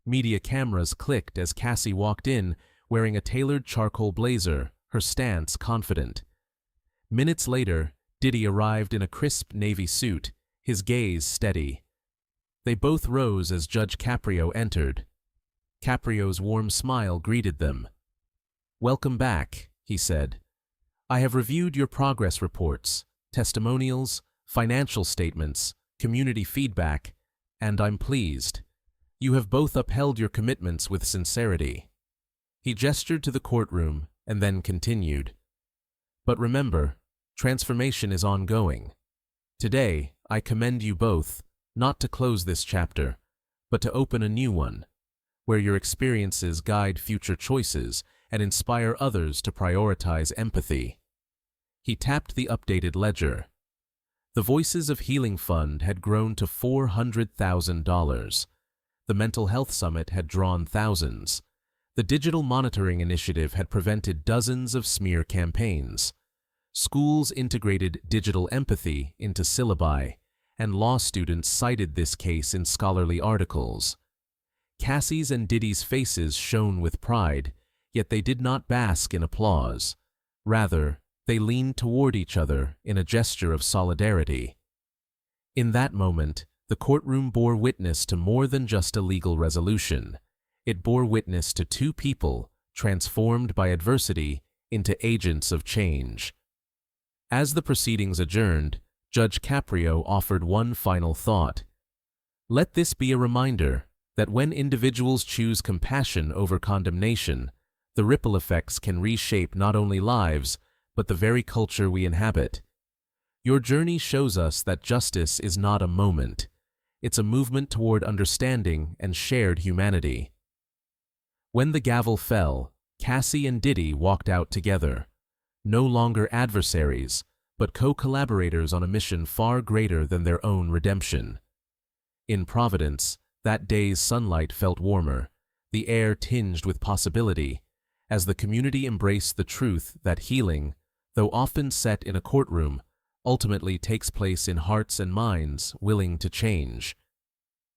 S1: Media cameras clicked as Cassie walked in wearing a tailored charcoal blazer, her stance confident. Minutes later, Diddy arrived in a crisp navy suit, his gaze steady. They both rose as Judge Caprio entered. Caprio's warm smile greeted them. "Welcome back," he said. "I have reviewed your progress reports, testimonials, financial statements, community feedback, and I'm pleased. You have both upheld your commitments with sincerity." He gestured to the courtroom and then continued. "But remember, transformation is ongoing. Today, I commend you both, not to close this chapter, but to open a new one, where your experiences guide future choices and inspire others to prioritize empathy." He tapped the updated ledger. The Voices of Healing Fund had grown to $400,000. The Mental Health Summit had drawn thousands. The Digital Monitoring Initiative had prevented dozens of smear campaigns. Schools integrated digital empathy into syllabi, and law students cited this case in scholarly articles. Cassie's and Diddy's faces shone with pride, yet they did not bask in applause. Rather, they leaned toward each other in a gesture of solidarity. In that moment, the courtroom bore witness to more than just a legal resolution. It bore witness to two people transformed by adversity into agents of change. As the proceedings adjourned, Judge Caprio offered one final thought. "Let this be a reminder that when individuals choose compassion over condemnation, the ripple effects can reshape not only lives, but the very culture we inhabit. Your journey shows us that justice is not a moment. It's a movement toward understanding and shared humanity." When the gavel fell, Cassie and Diddy walked out together, no longer adversaries, but co-collaborators on a mission far greater than their own redemption. In Providence, that day's sunlight felt warmer, the air tinged with possibility, as the community embraced the truth that healing, though often set in a courtroom, ultimately takes place in hearts and minds willing to change.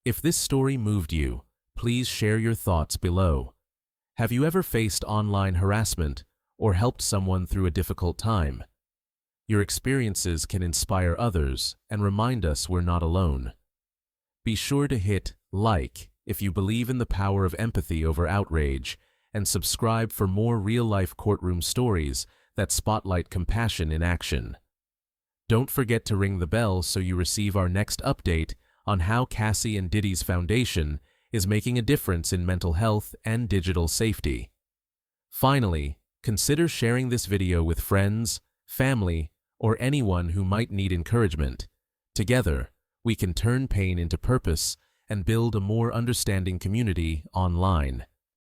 S1: If this story moved you, please share your thoughts below. Have you ever faced online harassment or helped someone through a difficult time? Your experiences can inspire others and remind us we're not alone. Be sure to hit like if you believe in the power of empathy over outrage, and subscribe for more real-life courtroom stories that spotlight compassion in action. Don't forget to ring the bell so you receive our next update on how Cassie and Diddy's foundation is making a difference in mental health and digital safety. Finally, consider sharing this video with friends, family, or anyone who might need encouragement. Together, we can turn pain into purpose and build a more understanding community online.